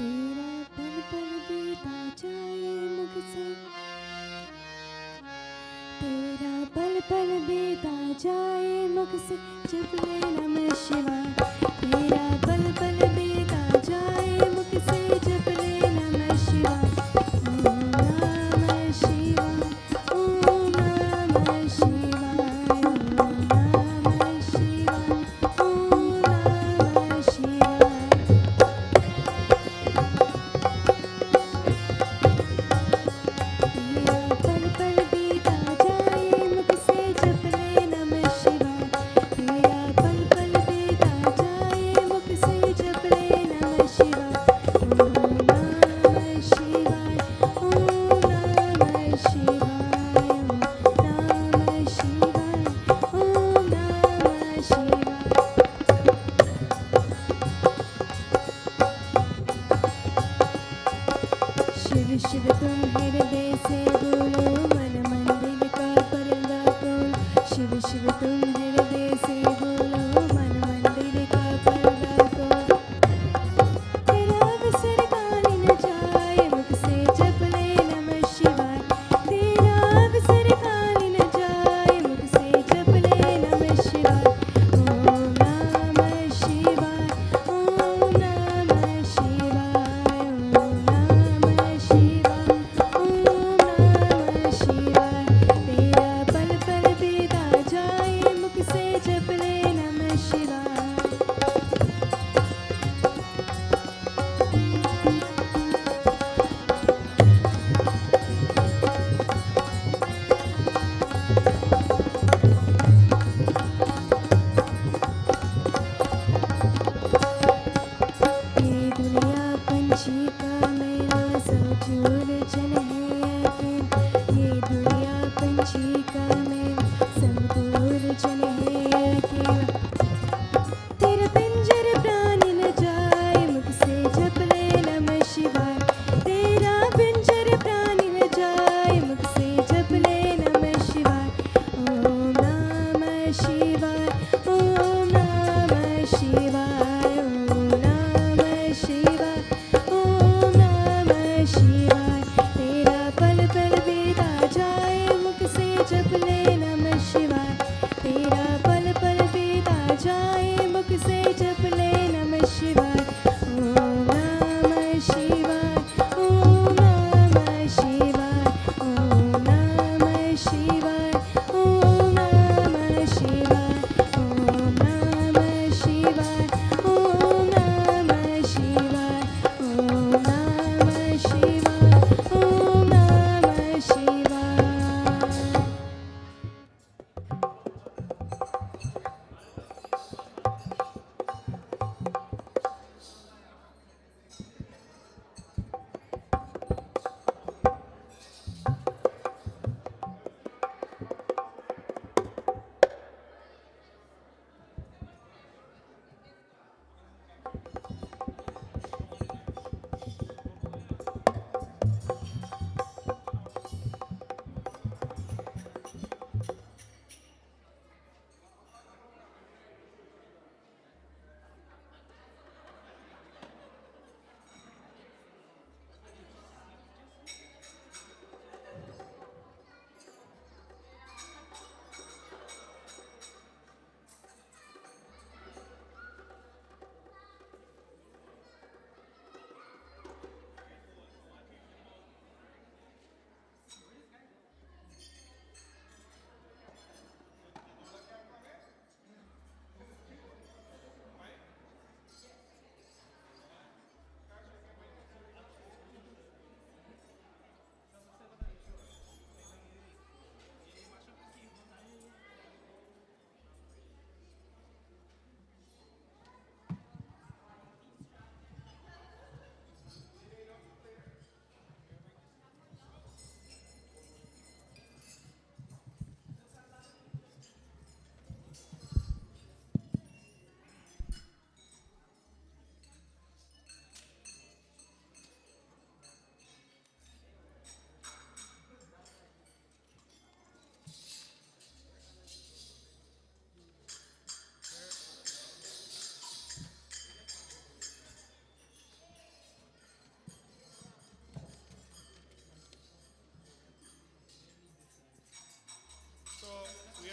C: तेरा पल पल बीता जाए मुख से, तेरा पल पल बीता जाए मुख से, जप ले नमः शिवाय। तेरा पल पल बीता जाए मुख से, जप ले नमः शिवाय। ओम नमः शिवाय, ओम नमः शिवाय, ओम नमः शिवाय, ओम नमः शिवाय। तेरा पल पल बीता जाए मुख से, जप ले नमः शिवाय। तेरा पल पल बीता जाए मुख से, जप ले नमः शिवाय। ओम नमः शिवाय, ओम नमः शिवाय, ओम नमः शिवाय, ओम नमः शिवाय। शिव शिव तुम हृदय से बोलो, मन मंदिर का पर्दा खोलो। शिव शिव तुम हृदय से बोलो, मन मंदिर का पर्दा खोलो। तेरा अवसर खाली न जाए मुख से, जप ले नमः शिवाय। तेरा अवसर खाली न जाए मुख से, जप ले नमः शिवाय। ओम नमः शिवाय, ओम नमः शिवाय, ओम नमः शिवाय, ओम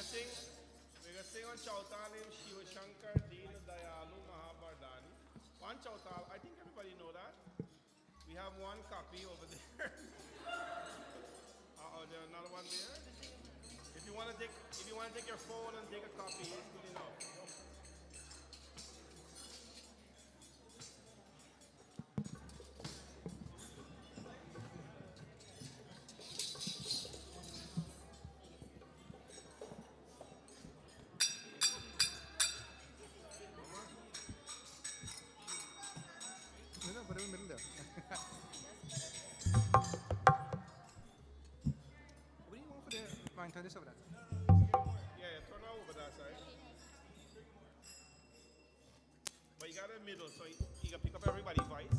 A: sing. We're gonna sing on Chautal in Shiva Shankar Deen Dayalu Mahabardani. One Chautal, I think everybody know that. We have one copy over there. There's another one there. If you want to take your phone and take a copy, it's good enough.
B: No, put it in the middle there. What do you want for the wine? Turn this over there.
A: Yeah, turn over that side. But you got it in the middle, so you can pick up everybody's voice.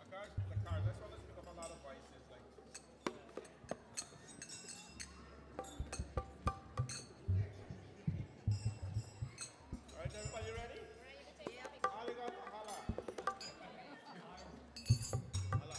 A: The cars, that's why let's pick up a lot of voices. Like. All right, everybody ready? Arigato, hala. Hala.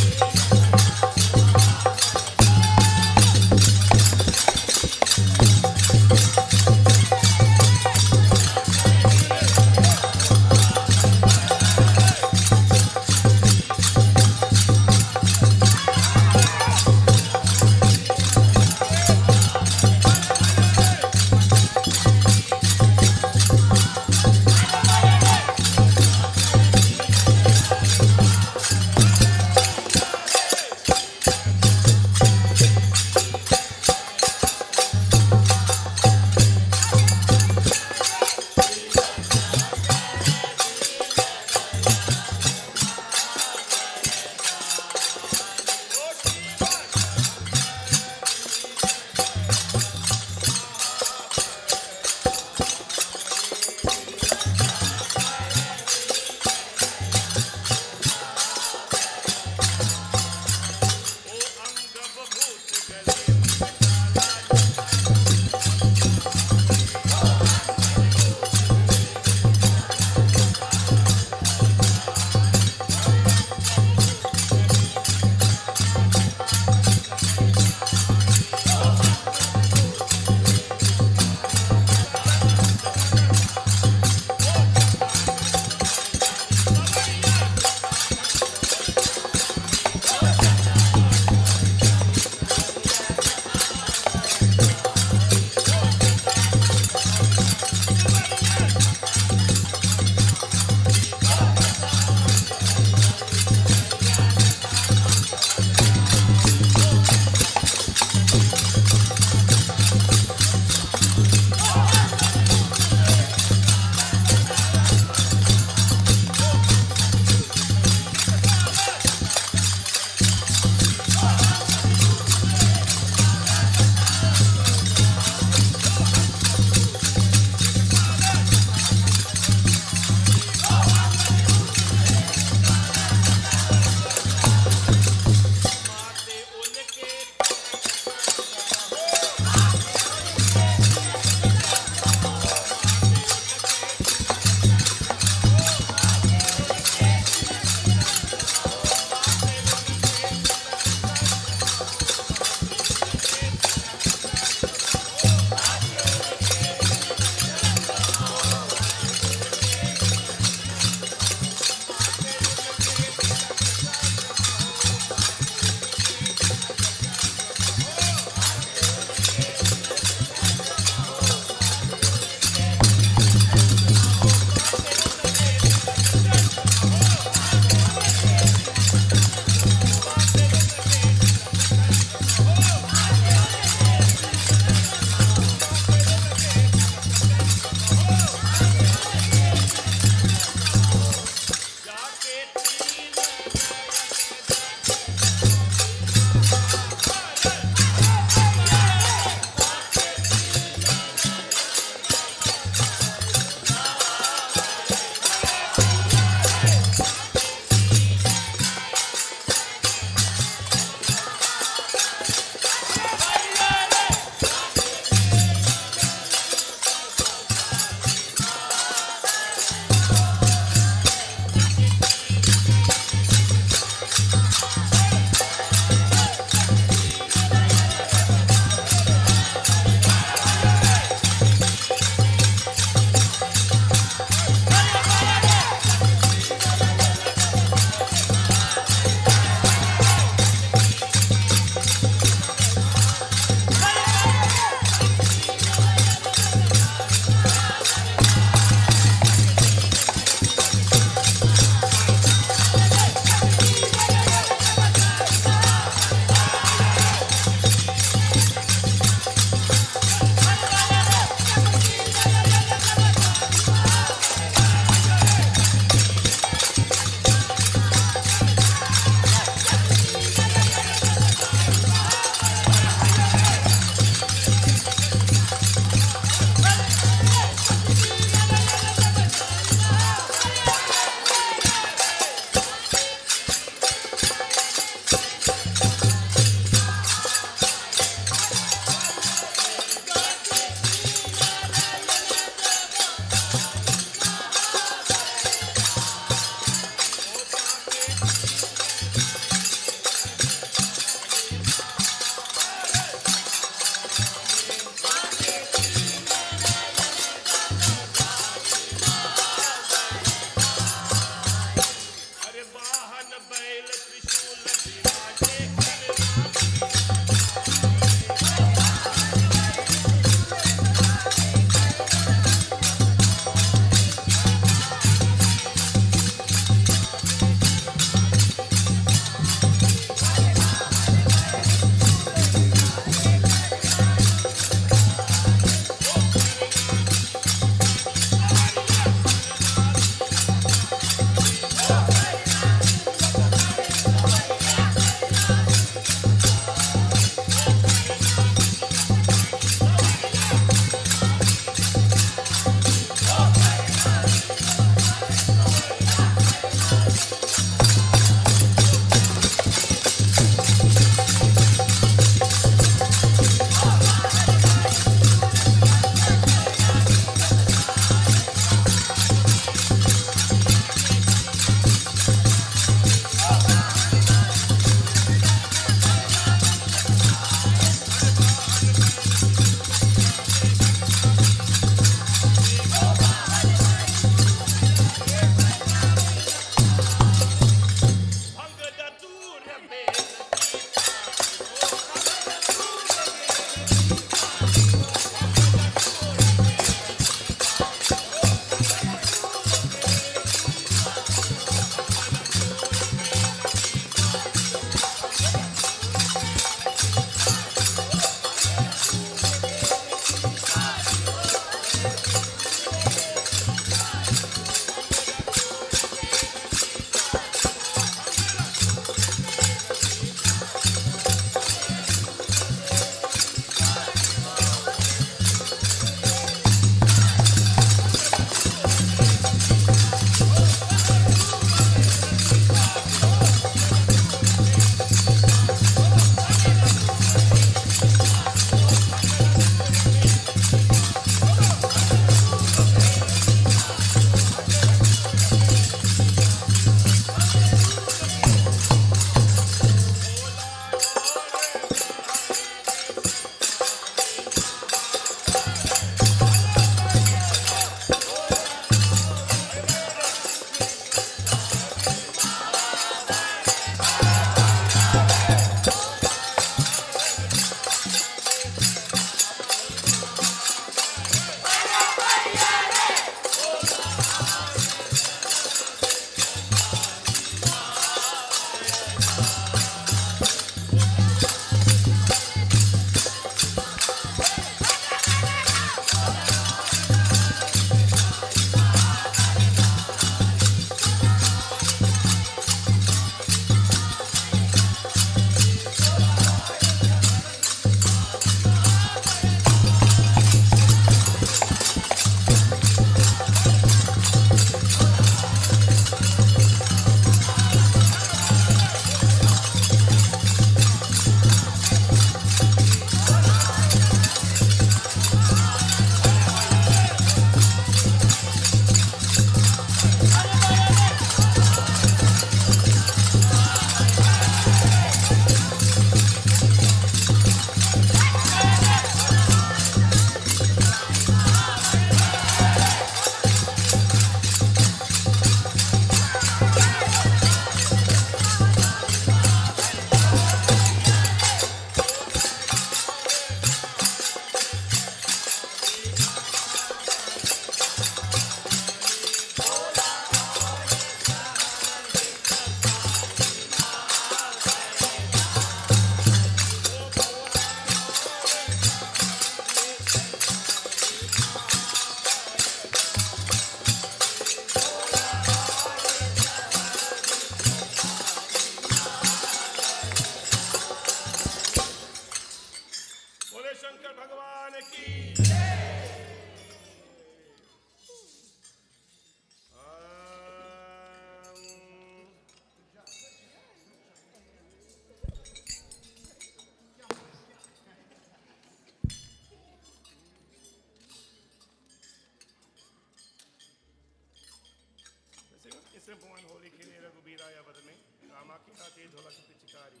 D: तीसरे पवन होली खेले रघुबीराया वद में रामा की राते ढोलक पिचकारी।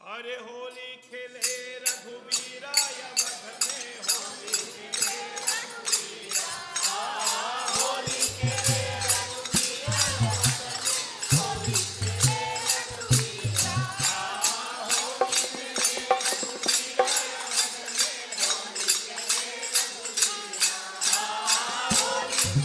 D: अरे होली खेले रघुबीराया वद में होली खेले रघुबीरा होली खेले रघुबीराया होली खेले रघुबीरा होली खेले रघुबीराया होली खेले रघुबीरा होली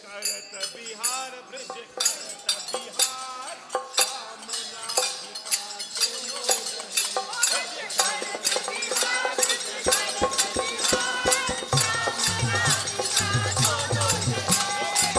D: करत बिहार ब्रज करत बिहार कामनाधिका दोनों रहे ब्रज करत बिहार ब्रज करत बिहार कामनाधिका दोनों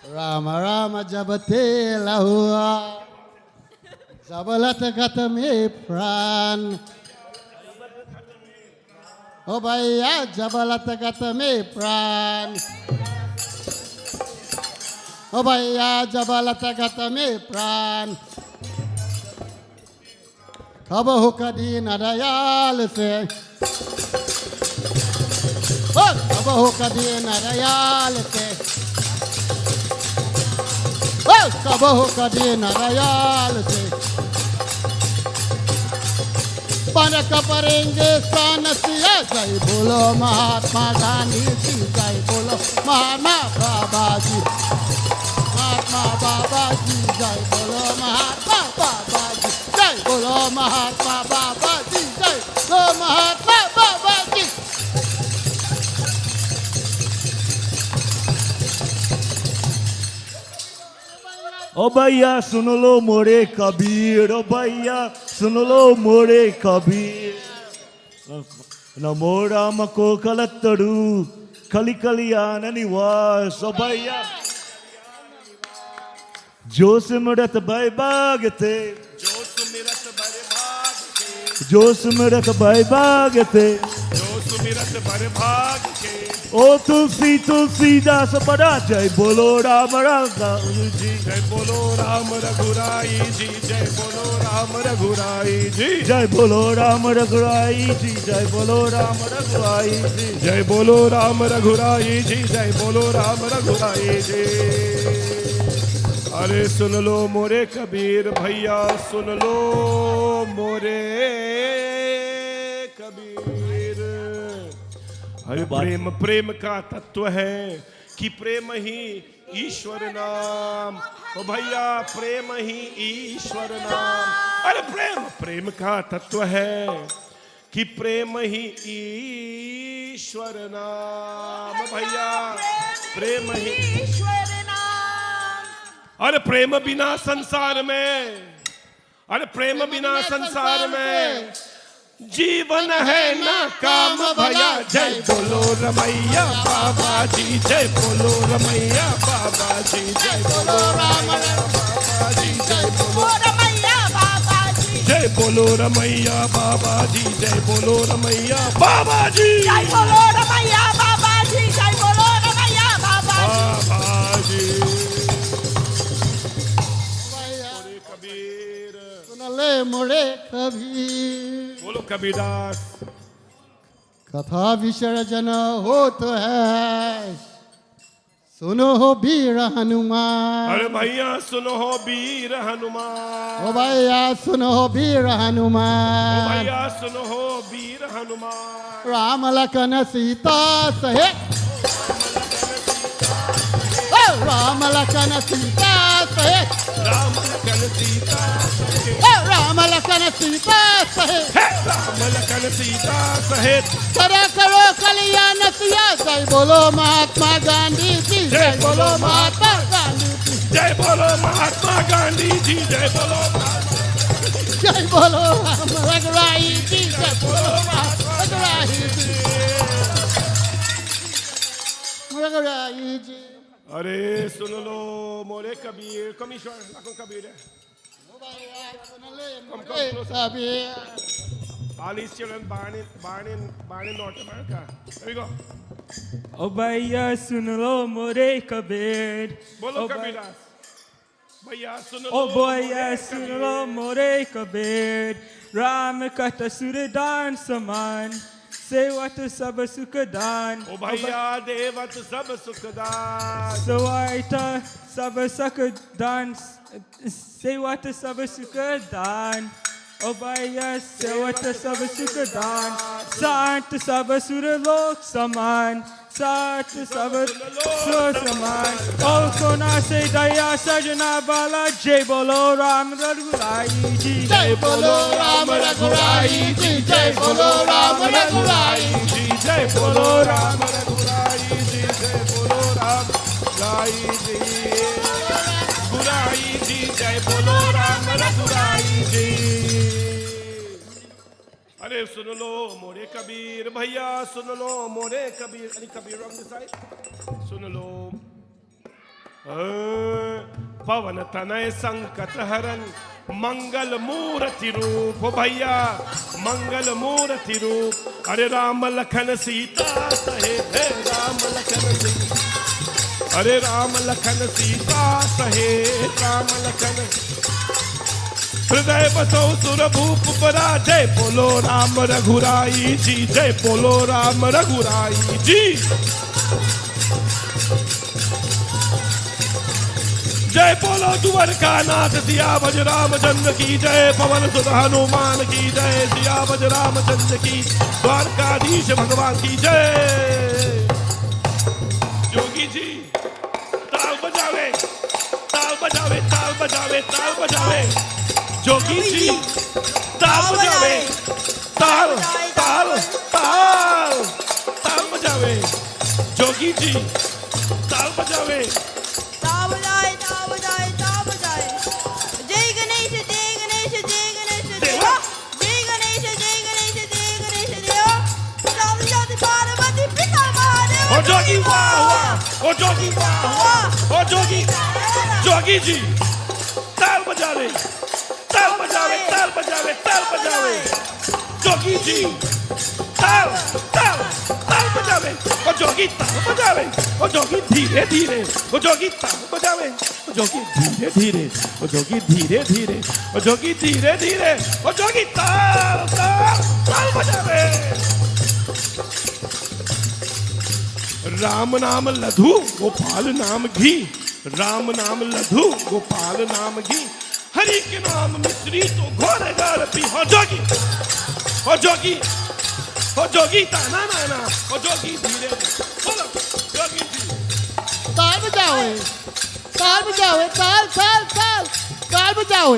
E: राम राम जबते लहुआ जबलत गत में प्राण ओ भैया जबलत गत में प्राण ओ भैया जबलत गत में प्राण कब हो कदी नरयाल से कब हो कदी नरयाल से कब हो कदी नरयाल से पन कपरेंगे सान सिया जय बोलो महात्मा गांधी जी जय बोलो महात्मा बाबा जी महात्मा बाबा जी जय बोलो महात्मा बाबा जी जय बोलो महात्मा बाबा जी जय बोलो महात्मा बाबा जी।
F: ओ भैया सुन लो मोरे कबीर, ओ भैया सुन लो मोरे कबीर। नमो राम को कलत्तरू कली कलियान निवास। ओ भैया जो सिमरत भय भागते,
D: जो सुमिरत भर भाग के,
F: जो सिमरत भय भागते,
D: जो सुमिरत भर भाग के,
F: ओ तुलसी तुलसीदास बड़ा जय बोलो राम रघुराई जी
D: जय बोलो राम रघुराई जी जय बोलो राम रघुराई जी
F: जय बोलो राम रघुराई जी जय बोलो राम रघुराई जी
D: जय बोलो राम रघुराई जी जय बोलो राम रघुराई जी। अरे सुन लो मोरे कबीर भैया सुन लो मोरे कबीर। अरे प्रेम प्रेम का तत्व है कि प्रेम ही ईश्वर नाम। ओ भैया प्रेम ही ईश्वर नाम। अरे प्रेम प्रेम का तत्व है कि प्रेम ही ईश्वर नाम। भैया प्रेम ही
G: ईश्वर नाम।
D: अरे प्रेम बिना संसार में, अरे प्रेम बिना संसार में जीवन है ना काम भैया। जय बोलो रमैया बाबा जी जय बोलो रमैया बाबा जी जय बोलो राम बाबा जी जय बोलो
G: रमैया बाबा जी
D: जय बोलो रमैया बाबा जी जय बोलो रमैया बाबा जी
G: जय बोलो रमैया बाबा जी जय बोलो रमैया बाबा
D: जी। कबीर
E: सुन ले मोरे कबीर
D: बोलो कबीरदास।
E: कथा विसर्जन होत है सुनो हो वीर हनुमान।
D: अरे भैया सुनो हो वीर हनुमान।
E: ओ भैया सुनो हो वीर हनुमान।
D: भैया सुनो हो वीर हनुमान।
E: राम लखन सीता सहित राम लखन सीता सहित
D: राम लखन सीता
E: राम लखन सीता सहित
D: राम लखन सीता सहित
E: करो करो कल्याण सिया। जय बोलो महात्मा गांधी जी जय बोलो महात्मा गांधी जी
D: जय बोलो महात्मा गांधी जी जय बोलो
E: जय बोलो राम रघुराई जी जय बोलो महात्मा रघुराई जी रघुराई जी।
D: अरे सुन लो मोरे कबीर कमीश्वर लाखों कबीर है। All these children born in North America. There we go.
H: ओ भैया सुन लो मोरे कबीर।
D: बोलो कबीरदास। भैया सुन लो
H: ओ भैया सुन लो मोरे कबीर। राम कथा सुरदान समान सेवत सब सुखदान।
D: ओ भैया देवत सब सुखदान।
H: सवायत सब सुखदान सेवत सब सुखदान। ओ भैया सेवत सब सुखदान सात सब सुरलोक समान सात सब सुर समान। ओ सोना से दया सजना बाला जय बोलो राम रघुराई जी
E: जय बोलो राम रघुराई जी जय बोलो राम रघुराई
D: जी जय बोलो राम रघुराई जी जय बोलो राम रघुराई जी रघुराई जी जय बोलो राम रघुराई जी। अरे सुन लो मोरे कबीर भैया सुन लो मोरे कबीर। अरे कबीर on this side सुन लो। पवन तनय संकट हरन मंगल मूर्ति रूप। भैया मंगल मूर्ति रूप। अरे राम लखन सीता सहित राम लखन सीता। अरे राम लखन सीता सहित राम लखन हृदय बसो सुर भूप परा। जय बोलो राम रघुराई जी जय बोलो राम रघुराई जी। जय बोलो द्वारका नाथ सिया भज रामचंद्र की जय। पवन सुत हनुमान की जय सिया भज रामचंद्र की द्वारकाधीश भगवान की जय। जोगी जी ताल बजावे ताल बजावे ताल बजावे ताल बजावे। जोगी जी ताल बजावे ताल ताल ताल ताल बजावे। जोगी जी ताल बजावे
G: ताल बजाए ताल बजाए ताल बजाए। जय गणेश जय गणेश जय गणेश देवा जय गणेश जय गणेश जय गणेश देवा। सावजाती पार्वती पिता महादेव।
D: ओ जोगी वाह वाह ओ जोगी वाह वाह ओ जोगी जोगी जी ताल बजावे ताल बजावे ताल बजावे ताल बजावे। जोगी जी ताल ताल ताल बजावे ओ जोगी ताल बजावे ओ जोगी धीरे धीरे ओ जोगी ताल बजावे ओ जोगी धीरे धीरे ओ जोगी धीरे धीरे ओ जोगी धीरे धीरे ओ जोगी ताल ताल ताल बजावे राम नाम लधु गोपाल नाम घी राम नाम लधु गोपाल नाम घी हरि के नाम मिश्री तो घोर गार पी हो जोगी ताना नाना हो जोगी धीरे बोलो जोगी जी
E: ताल बजाओ ताल बजाओ ताल ताल ताल ताल बजाओ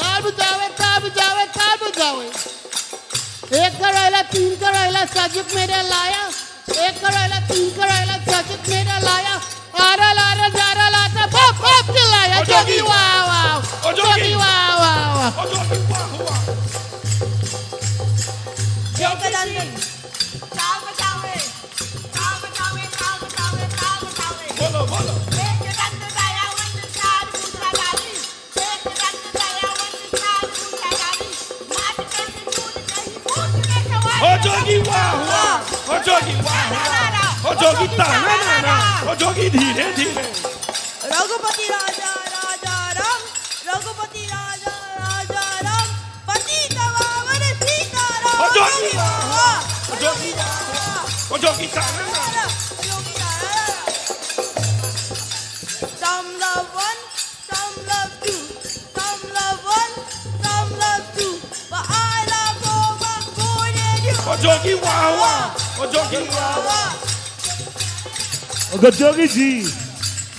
E: ताल बजाओ ताल बजाओ ताल बजाओ एक करायला तीन करायला साजिक मेरा लाया एक करायला तीन करायला साजिक मेरा लाया आरा लारा जारा लाता बाप बाप चिल्लाया जोगी वाह वाह जोगी वाह वाह वाह
D: ओ जोगी वाह वाह
G: जय गणेश ताल बजावे ताल बजावे ताल बजावे ताल बजावे
D: बोलो बोलो
G: एक दंड दयावंत चार मुद्रा गाली एक दंड दयावंत चार मुद्रा गाली मात कंद दूध कहीं भूत में सवार
D: ओ जोगी वाह वाह ओ जोगी वाह वाह ओ जोगी ताना नाना ओ जोगी धीरे धीरे
G: रघुपति राजा राजा राम रघुपति राजा राजा राम पति तवावर सीता राम
D: ओ जोगी वाह वाह ओ जोगी
G: जोगी
D: वाह वाह ओ जोगी ताना नाना
G: जोगी some love one some love two some love one some love two but I love more than you
D: ओ जोगी वाह वाह ओ जोगी वाह वाह
F: अगर जोगी जी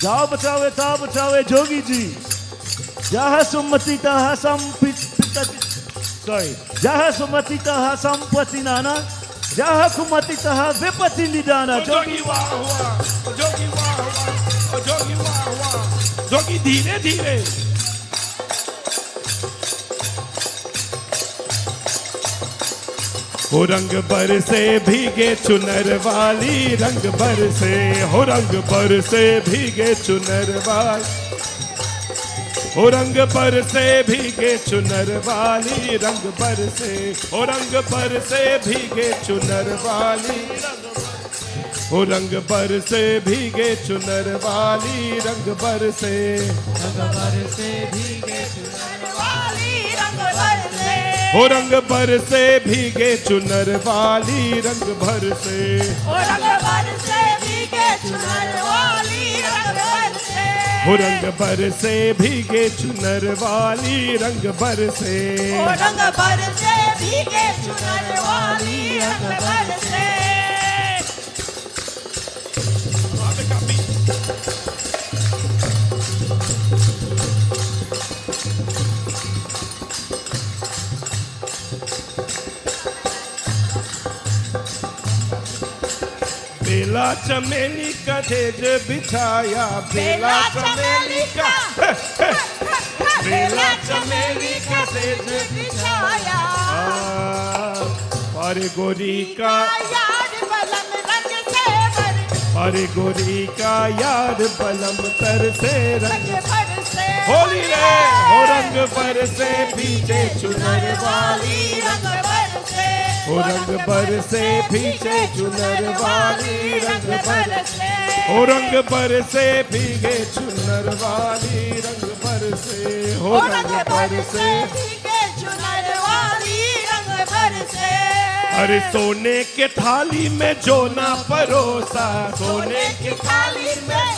F: जाओ बचावे ता बचावे जोगी जी जहाँ सुमति तहाँ संपत्ति सॉरी जहाँ सुमति तहाँ संपत्ति नाना जहाँ कुमति तहाँ विपत्ति निदाना
D: ओ जोगी वाह वाह ओ जोगी वाह वाह ओ जोगी वाह वाह जोगी धीरे धीरे हो रंग बरसे भीगे चुनर वाली रंग बरसे हो रंग बरसे भीगे चुनर वाली हो रंग बरसे भीगे चुनर वाली रंग बरसे हो रंग बरसे भीगे चुनर वाली हो रंग बरसे भीगे चुनर वाली रंग बरसे
G: वाली रंग बरसे
D: हो रंग बरसे भीगे चुनर वाली रंग बरसे
G: ओ रंग बरसे भीगे चुनर वाली रंग बरसे
D: हो रंग बरसे भीगे चुनर वाली रंग बरसे
G: ओ रंग बरसे भीगे चुनर वाली रंग बरसे
D: बेला चमेली का तेज बिछाया बेला चमेली का बेला चमेली का तेज
G: बिछाया
D: पर गोरी का
G: यार बलम रंग से बर
D: पर गोरी का यार बलम तर से रंग
G: बरसे
D: होली रे हो रंग बरसे पीछे चुनर वाली
G: रंग बरसे
D: हो रंग बरसे पीछे चुनर वाली रंग बरसे हो रंग बरसे भीगे चुनर वाली रंग बरसे हो रंग बरसे
G: भीगे चुनर वाली रंग बरसे
D: अरे सोने के थाली में जो ना परोसा सोने के
G: थाली में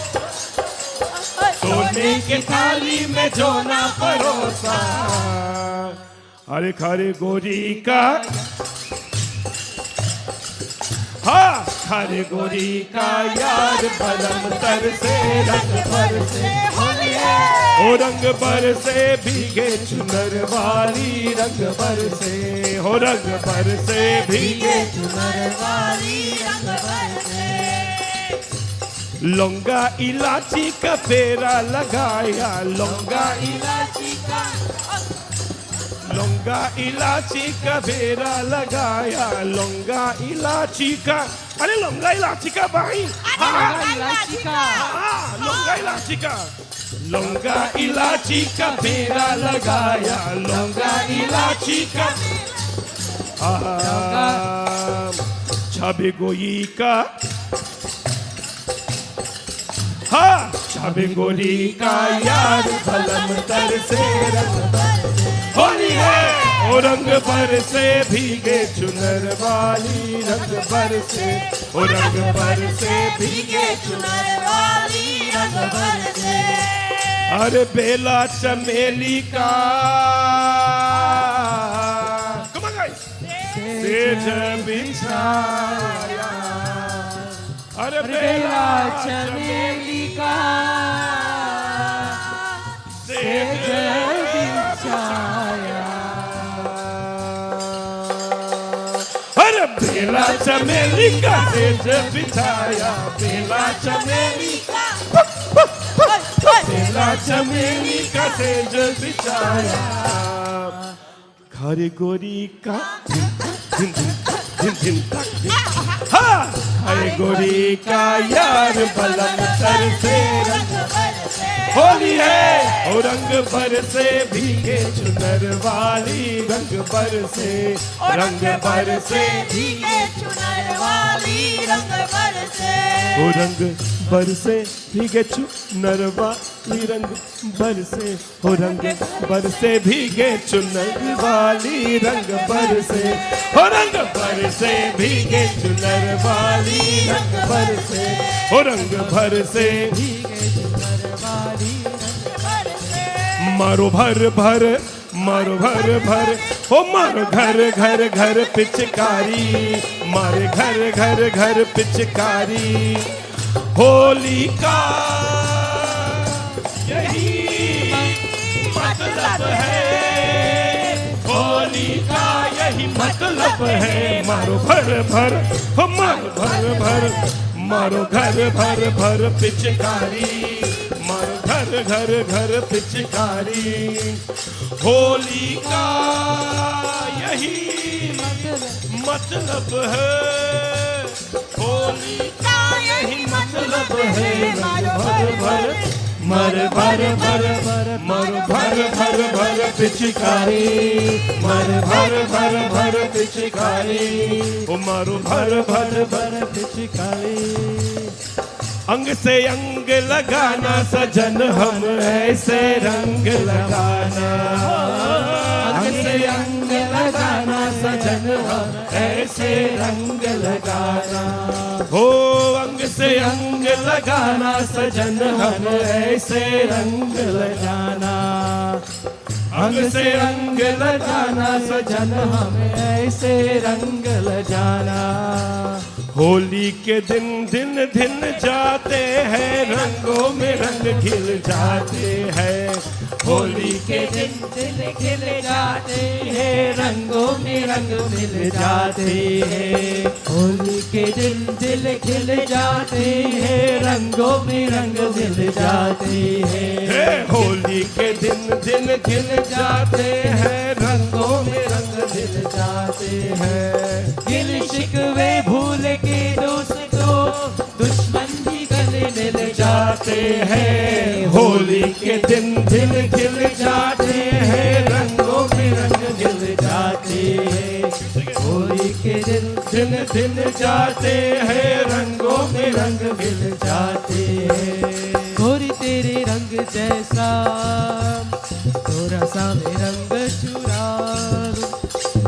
D: सोने की थाली में जो ना परोसा अरे खारे गोरी का हाँ खारे गोरी का यार बलम तर से रंग बरसे हो रंग बरसे भीगे चुनर वाली रंग बरसे हो रंग बरसे भीगे
G: चुनर वाली रंग बरसे
D: लौंगा इलाची का फेरा लगाया लौंगा
G: इलाची का
D: लौंगा इलाची का फेरा लगाया लौंगा इलाची का अरे लौंगा इलायची का भाई,
G: लौंगा इलायची का।
D: हाँ लौंगा इलायची का, लौंगा इलायची का फेरा लगाया, लौंगा इलायची का छबे गोई का, हाँ छबे गोरी का यार भलम तर से होली है ओ रंग पर से भीगे चुनर वाली, रंग पर से ओ रंग पर से भीगे
G: चुनर वाली रंग भर से।
D: अरे बेला चमेली का सेज बिछाया, अरे बेला चमेली का सेज बिछाया, अरे बेला चमेली का सेज बिछाया, बेला चमेली का, बेला चमेली का सेज बिछाया, घर गोरी का दिन दिन दिन तक, हाँ हरे गोरी का यार बलम तर से रंग होली है और रंग भर से भीगे चुनर वाली, रंग भर से रंग भर से
G: भीगे चुनर वाली रंग भर से।
D: ओ रंग भर से भीगे चुनर वाली, रंग भर से हो रंग भर से भीगे चुनर वाली, रंग भर से हो रंग भर से भीगे चुनर वाली, रंग भर से हो रंग भर से भीगे चुनर वाली, रंग भर से। मारो भर भर मारो भर भर हो मारो घर घर घर पिचकारी, मारे घर घर घर पिचकारी, होली का यही मतलब है, होली का यही मतलब है, मारो भर भर हो मारो भर भर, मारो घर भर भर पिचकारी, मारो घर घर घर पिचकारी, होली का यही मतलब है, होली का यही मतलब है, मारो भर भर मर भर भर मर भर भर भर पिचकारी, मर भर भर भर पिचकारी, ओ मारो भर भर भर पिचकारी। अंग से अंग लगाना सजन हम ऐसे रंग लगाना, अंग से अंग लगाना सजन हम ऐसे रंग लगाना, हो अंग से अंग लगाना सजन हम ऐसे रंग लगाना, अंग से अंग लगाना सजन हम ऐसे रंग लगाना। होली के दिन दिन दिन जाते हैं, रंगों में रंग खिल जाते हैं, होली के दिन दिन खिल जाते हैं, रंगों में रंग मिल जाते हैं, होली के दिन दिल खिल जाते हैं, रंगों में रंग मिल जाते हैं, होली के दिन दिन खिल जाते हैं, रंगों में रंग मिल जाते हैं, गिल शिकवे भूल के दोस्तों दुश्मन भी गले मिल जाते हैं, होली के दिन दिल खिल जाते हैं, रंगों में रंग मिल जाते हैं, होली के दिन दिन दिन जाते हैं, रंगों में रंग मिल जाते हैं। गोरी तेरे रंग जैसा थोड़ा सा में रंग चुरा,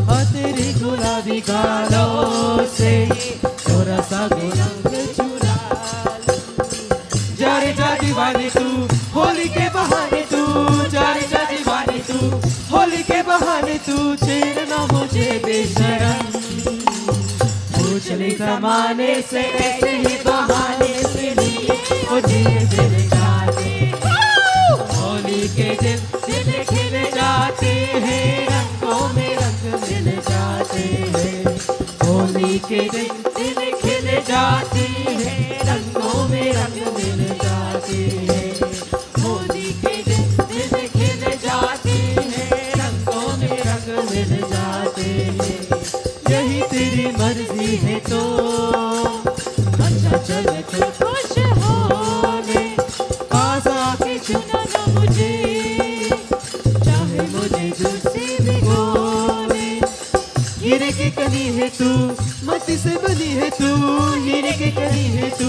D: हाँ तेरी गुलाबी गालों से थोड़ा सा रंग चुरा, जा रे जा दीवानी तू होली के बहाने, तू जा रे जा दीवानी तू होली के बहाने, तू छेड़ना मुझे बेशरम, पूछ ले जमाने से ऐसे ही बहाने से लिए मुझे दिल जाते, होली के दिन दिल खिल जाते हैं, रंगों में रंग मिल जाते हैं, होली के दिन दिल खिल जाते हैं, रंगों में रंग मिल जाते हैं, होली के दिन दिल खिल जाते हैं, रंगों में रंग मिल जाते हैं, यही तेरी मर्जी है तो
C: तू खुश होने पास आके चुना ना मुझे चाहे मुझे दूसरी भिगोने हीरे की कली है तू मोती से बनी है तू हीरे की कली है तू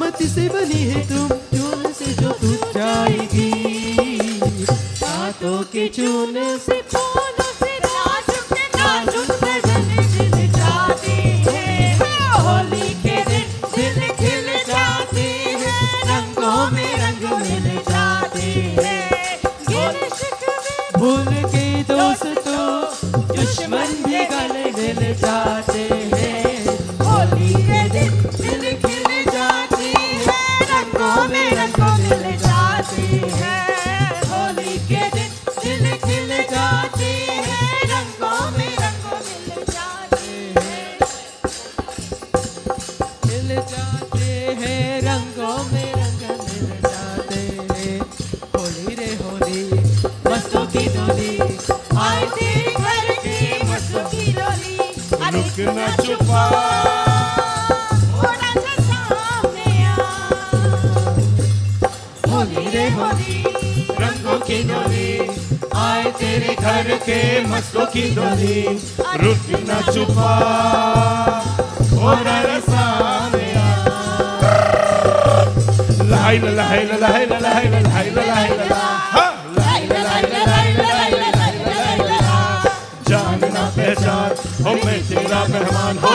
C: मोती से बनी है तू चून से जो तू जाएगी हाथों के चून से फूलों से नाजुक नाजुक बदन खिल जाते हैं होली के दिन दिल खिल जाते हैं रंगों में रंग मिल जाते हैं गिले शिकवे भूल के दोस्तों दुश्मन भी गले मिल जाते हैं होली के दिन दिल खिल जाते हैं रंगों में रंग मिल जाते हैं होली के दिन दिल खिल जाते हैं रंगों में रंग मिल जाते हैं मिल जाते हैं रंगों में रंग मिल जाते हैं होली रे होली मस्तों की डोली आए तेरे घर की मस्तों की डोली
D: रुक ना चुपा
C: ओ राजा सामने आ होली रे होली
D: रंगों की डोली आए तेरे घर के मस्तों की डोली रुक ना चुपा ओ रसा मेरा लाई ला लाई ला लाई ला लाई ला लाई ला लाई ला हाँ लाई ला लाई ला लाई ला लाई ला लाई ला लाई ला जान ना पहचान हो मैं तेरा मेहमान हो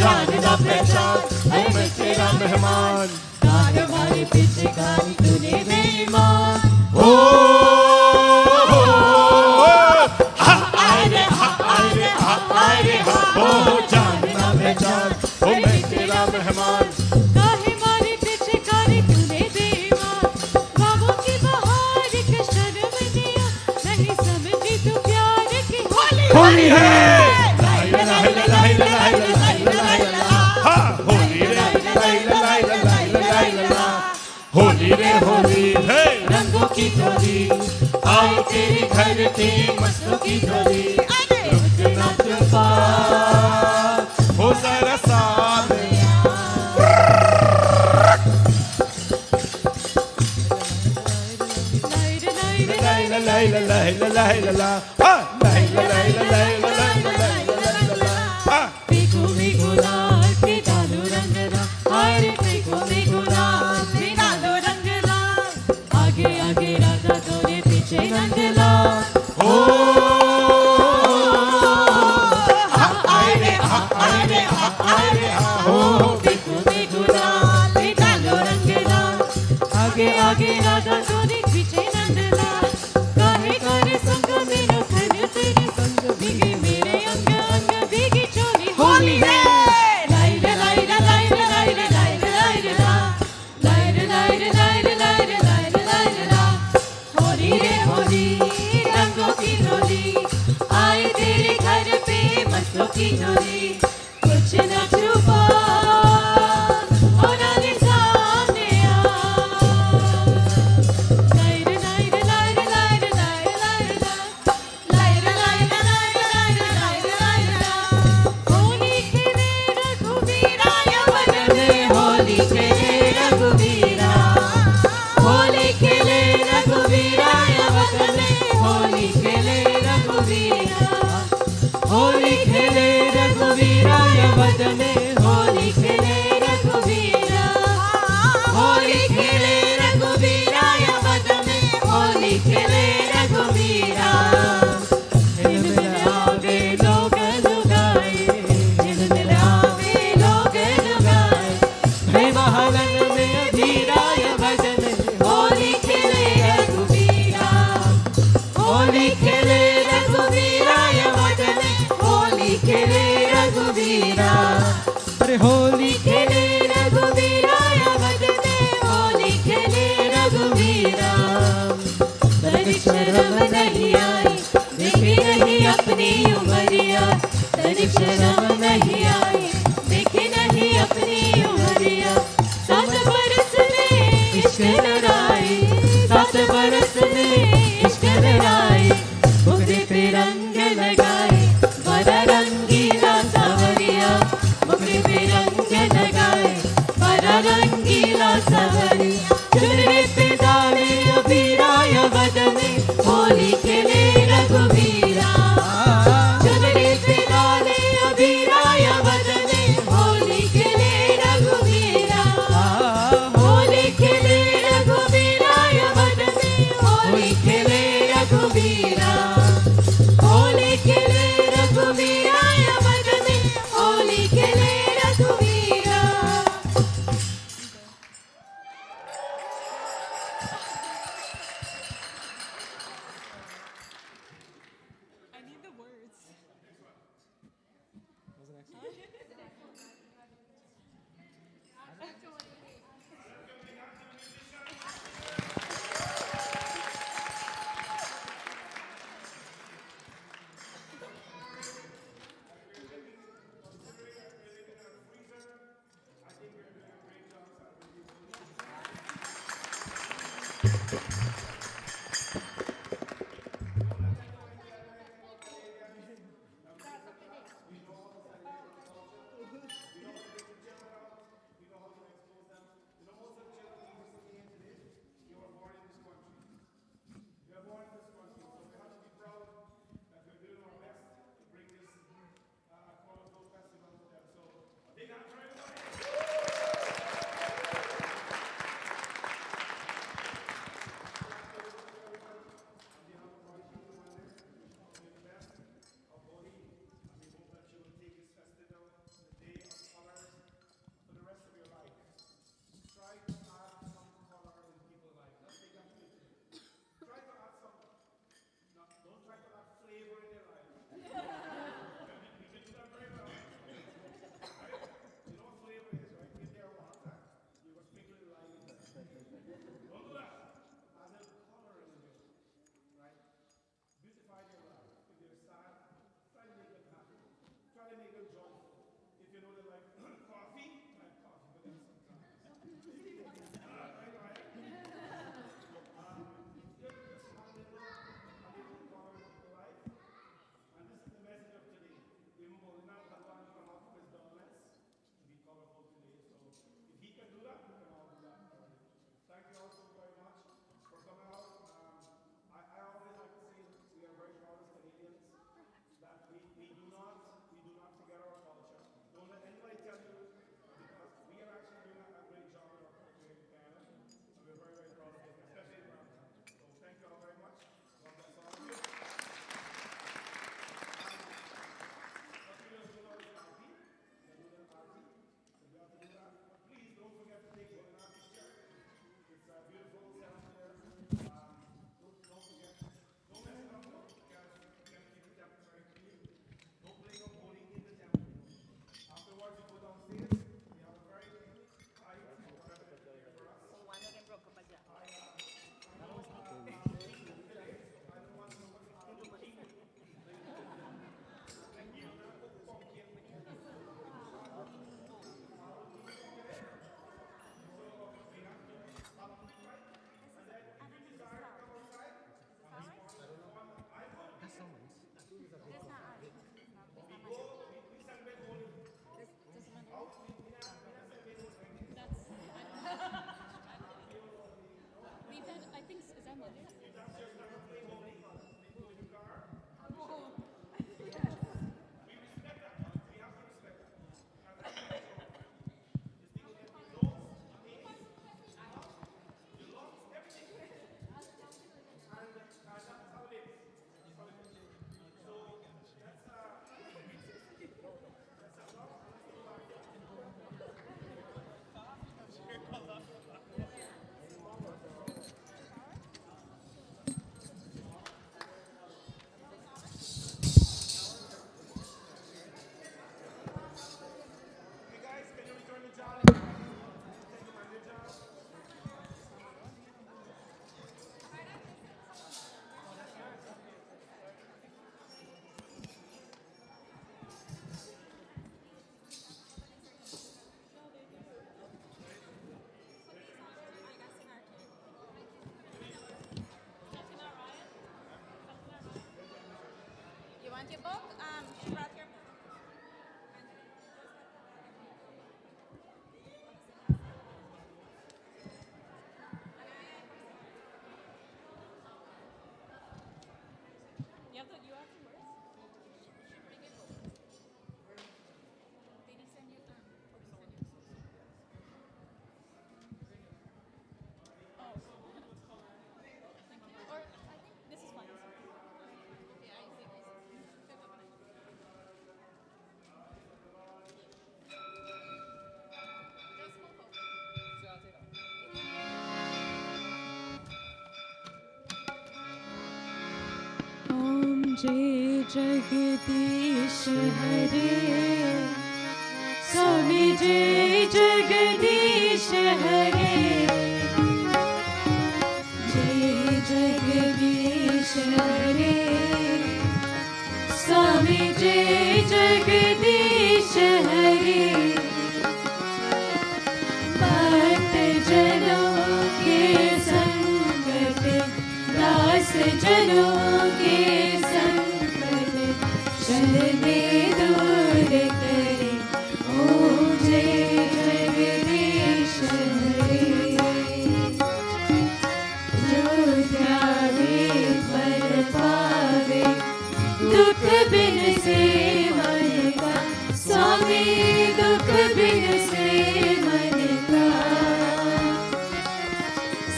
D: जान ना पहचान हो मैं तेरा मेहमान
C: कार हमारे पीछे गाड़ी तूने बेईमान
D: हो जान ना पहचान हो मैं तेरा मेहमान
C: काहे मारे पीछे गाड़ी तूने बेईमान ख्वाबों की बहार के शर्म दिया नहीं समझी तू प्यार की
D: होली है लाई ला लाई ला लाई ला लाई ला लाई ला लाई ला हाँ होली रे लाई ला लाई ला लाई ला लाई ला होली रे होली है
C: रंगों की डोली
D: आई तेरे घर के मस्तों की डोली रुक ना चुपा हो जरा सामने लाई ला लाई ला लाई ला लाई ला ला हाँ लाई ला लाई ला लाई ला लाई ला लाई ला लाई ला हाँ
C: पीको में गुलाल पे डालो रंग ला हर पीको में गुलाल पे डालो रंग ला आगे आगे राधा तोरे पीछे नंद ला
D: हो
C: पीको में गुलाल पे डालो रंग ला आगे आगे राधा तोरे पीछे नंद ला काहे करे संग में रखने सवरिया चुनरी पे डाले अबीराय वदने होली खेले रघुवीरा चुनरी पे डाले अबीराय वदने होली खेले रघुवीरा होली खेले रघुवीराय वदने होली खेले रघुवीरा होली खेले रघुवीराय वदने होली खेले रघुवीरा जय जगदीश हरे स्वामी जय जगदीश हरे जय जगदीश हरे स्वामी जय जगदीश हरे भक्त जनों के संकट दास जनों के संकट क्षण में दूर करे ओम जय जगदीश हरे जो ध्यावे पर पावे दुख बिन से मन का स्वामी दुख बिन से मन का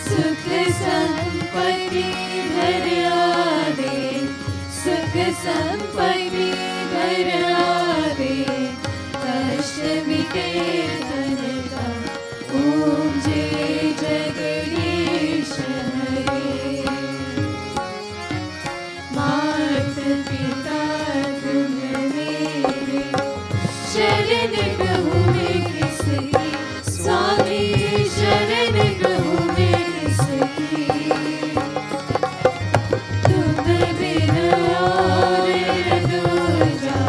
C: सुख संपत्ति घर आवे सुख संपत्ति घर आवे कष्ट मिटे धन का ओम जय जगदीश हरे मात पिता तुम मेरे शरण कहूँ मैं किसकी स्वामी शरण कहूँ मैं किसकी तुम बिना और दूजा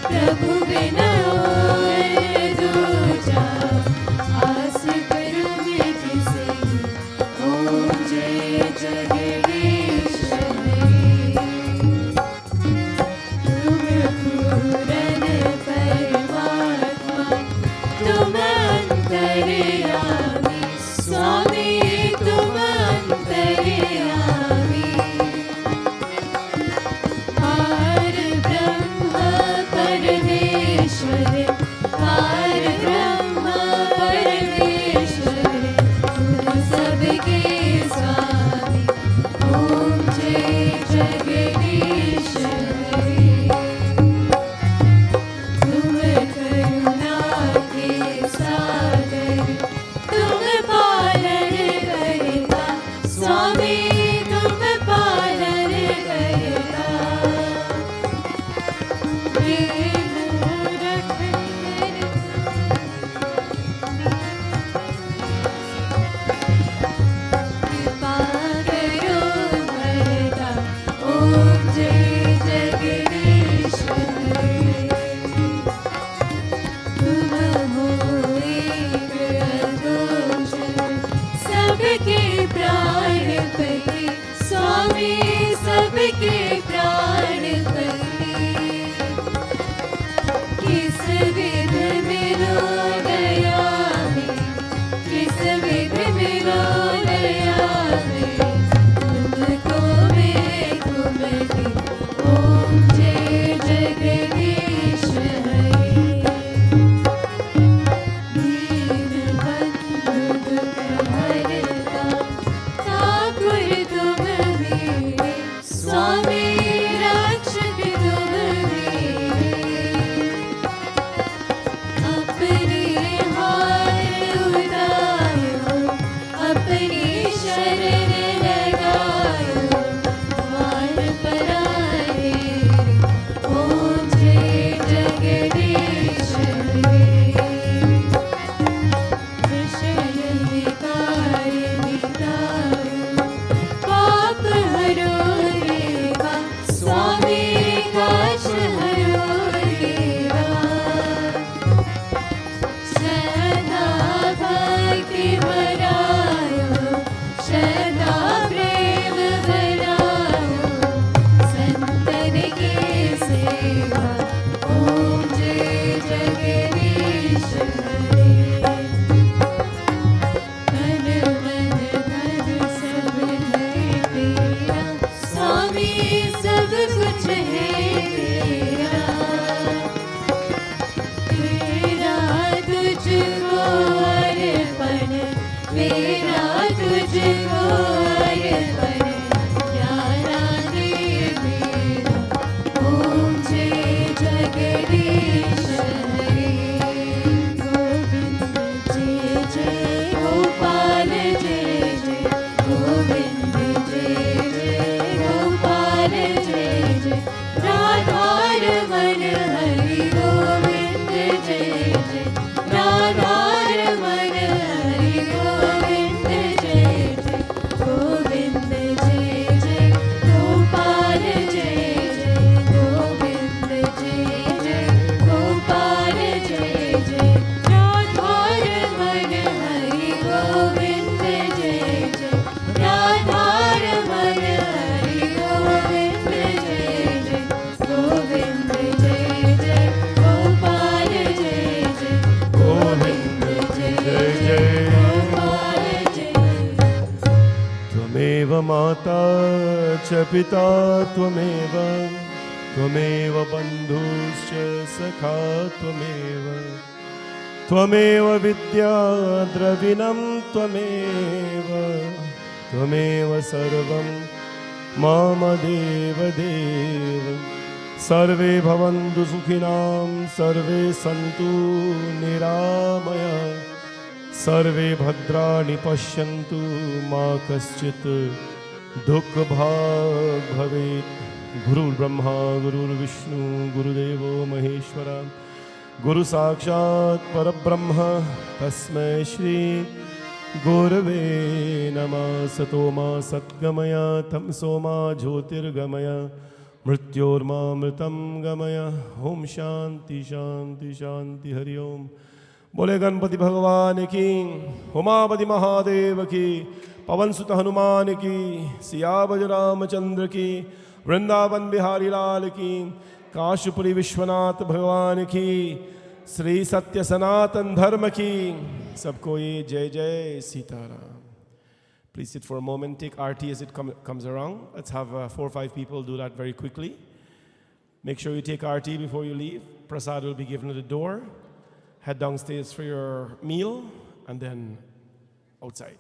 C: प्रभु बिना और दूजा आस करूँ मैं किसकी ओम जय जगदीश हरे तुम पूरन परमात्मा तुम अंतर्यामी स्वामी तुम अंतर्यामी पार ब्रह्म परमेश्वर पार ब्रह्म परमेश्वर तुम सबके स्वामी ओम जय जगदीश हरे तुम करुणा के सागर तुम पालन करता स्वामी तुम पालन करता प्रेम रखकर कृपा करो भरता ओम जय जगदीश हरे तुम हो एक अघोषण सबके प्राणपति स्वामी सबके प्राणपति किस विध मिलो गया में किस विध मिलो गया में तुमको मैं तुमकी ओम जय जगदीश हरे दीन बंधु दुख हरता ठाकुर तुम मेरे स्वामी रक्षक तुम मेरे अपने हाथ उठायो अपनी शरण लगायो द्वार पर आए ओम जय जगदीश हरे विषय विकार वितारो पाप हरो रेवा स्वामी काश हरो रेवा श्रद्धा भक्ति भरायो श्रद्धा प्रेम भरायो संतन की सेवा ओम जय जगदीश हरे मन मन धन सब है तेरा स्वामी सब कुछ है तेरा तेरा तुझको अर्पण मेरा तुझको अर्पण प्यारा दे मेरा ओम जय जगदीश हरे गोविंद जय जय गोपाल जय जय गोविंद जय जय गोपाल जय जय
D: माता च पिता त्वमेव त्वमेव बन्धुश्च सखा त्वमेव त्वमेव विद्या द्रविणं त्वमेव त्वमेव सर्वं मम देव देव सर्वे भवन्तु सुखिनां सर्वे सन्तु निरामया सर्वे भद्राणि पश्यन्तु मा कश्चित् दुःखभाग् भवेत् गुरुर्ब्रह्मा गुरुर्विष्णु गुरुदेवो महेश्वरा गुरु साक्षात् परब्रह्म तस्मै श्री गुरवे नमः सतो मा सद्गमय तमसो मा ज्योतिर्गमय मृत्योर्मामृतं गमय ओम शांति शांति शांति हरि ओम। बोले गणपति भगवान की, उमापति महादेव की, पवन सुत हनुमान की, सियावर रामचंद्र की, वृंदावन बिहारी लाल की, काशीपुरी विश्वनाथ भगवान की, श्री सत्य सनातन धर्म की। सबको ये जय जय Sitaram. Please sit for a moment, take RT as it comes around. Let's have 4 or 5 people do that very quickly. Make sure you take RT before you leave. Prasad will be given at the door. Head downstairs for your meal and then outside.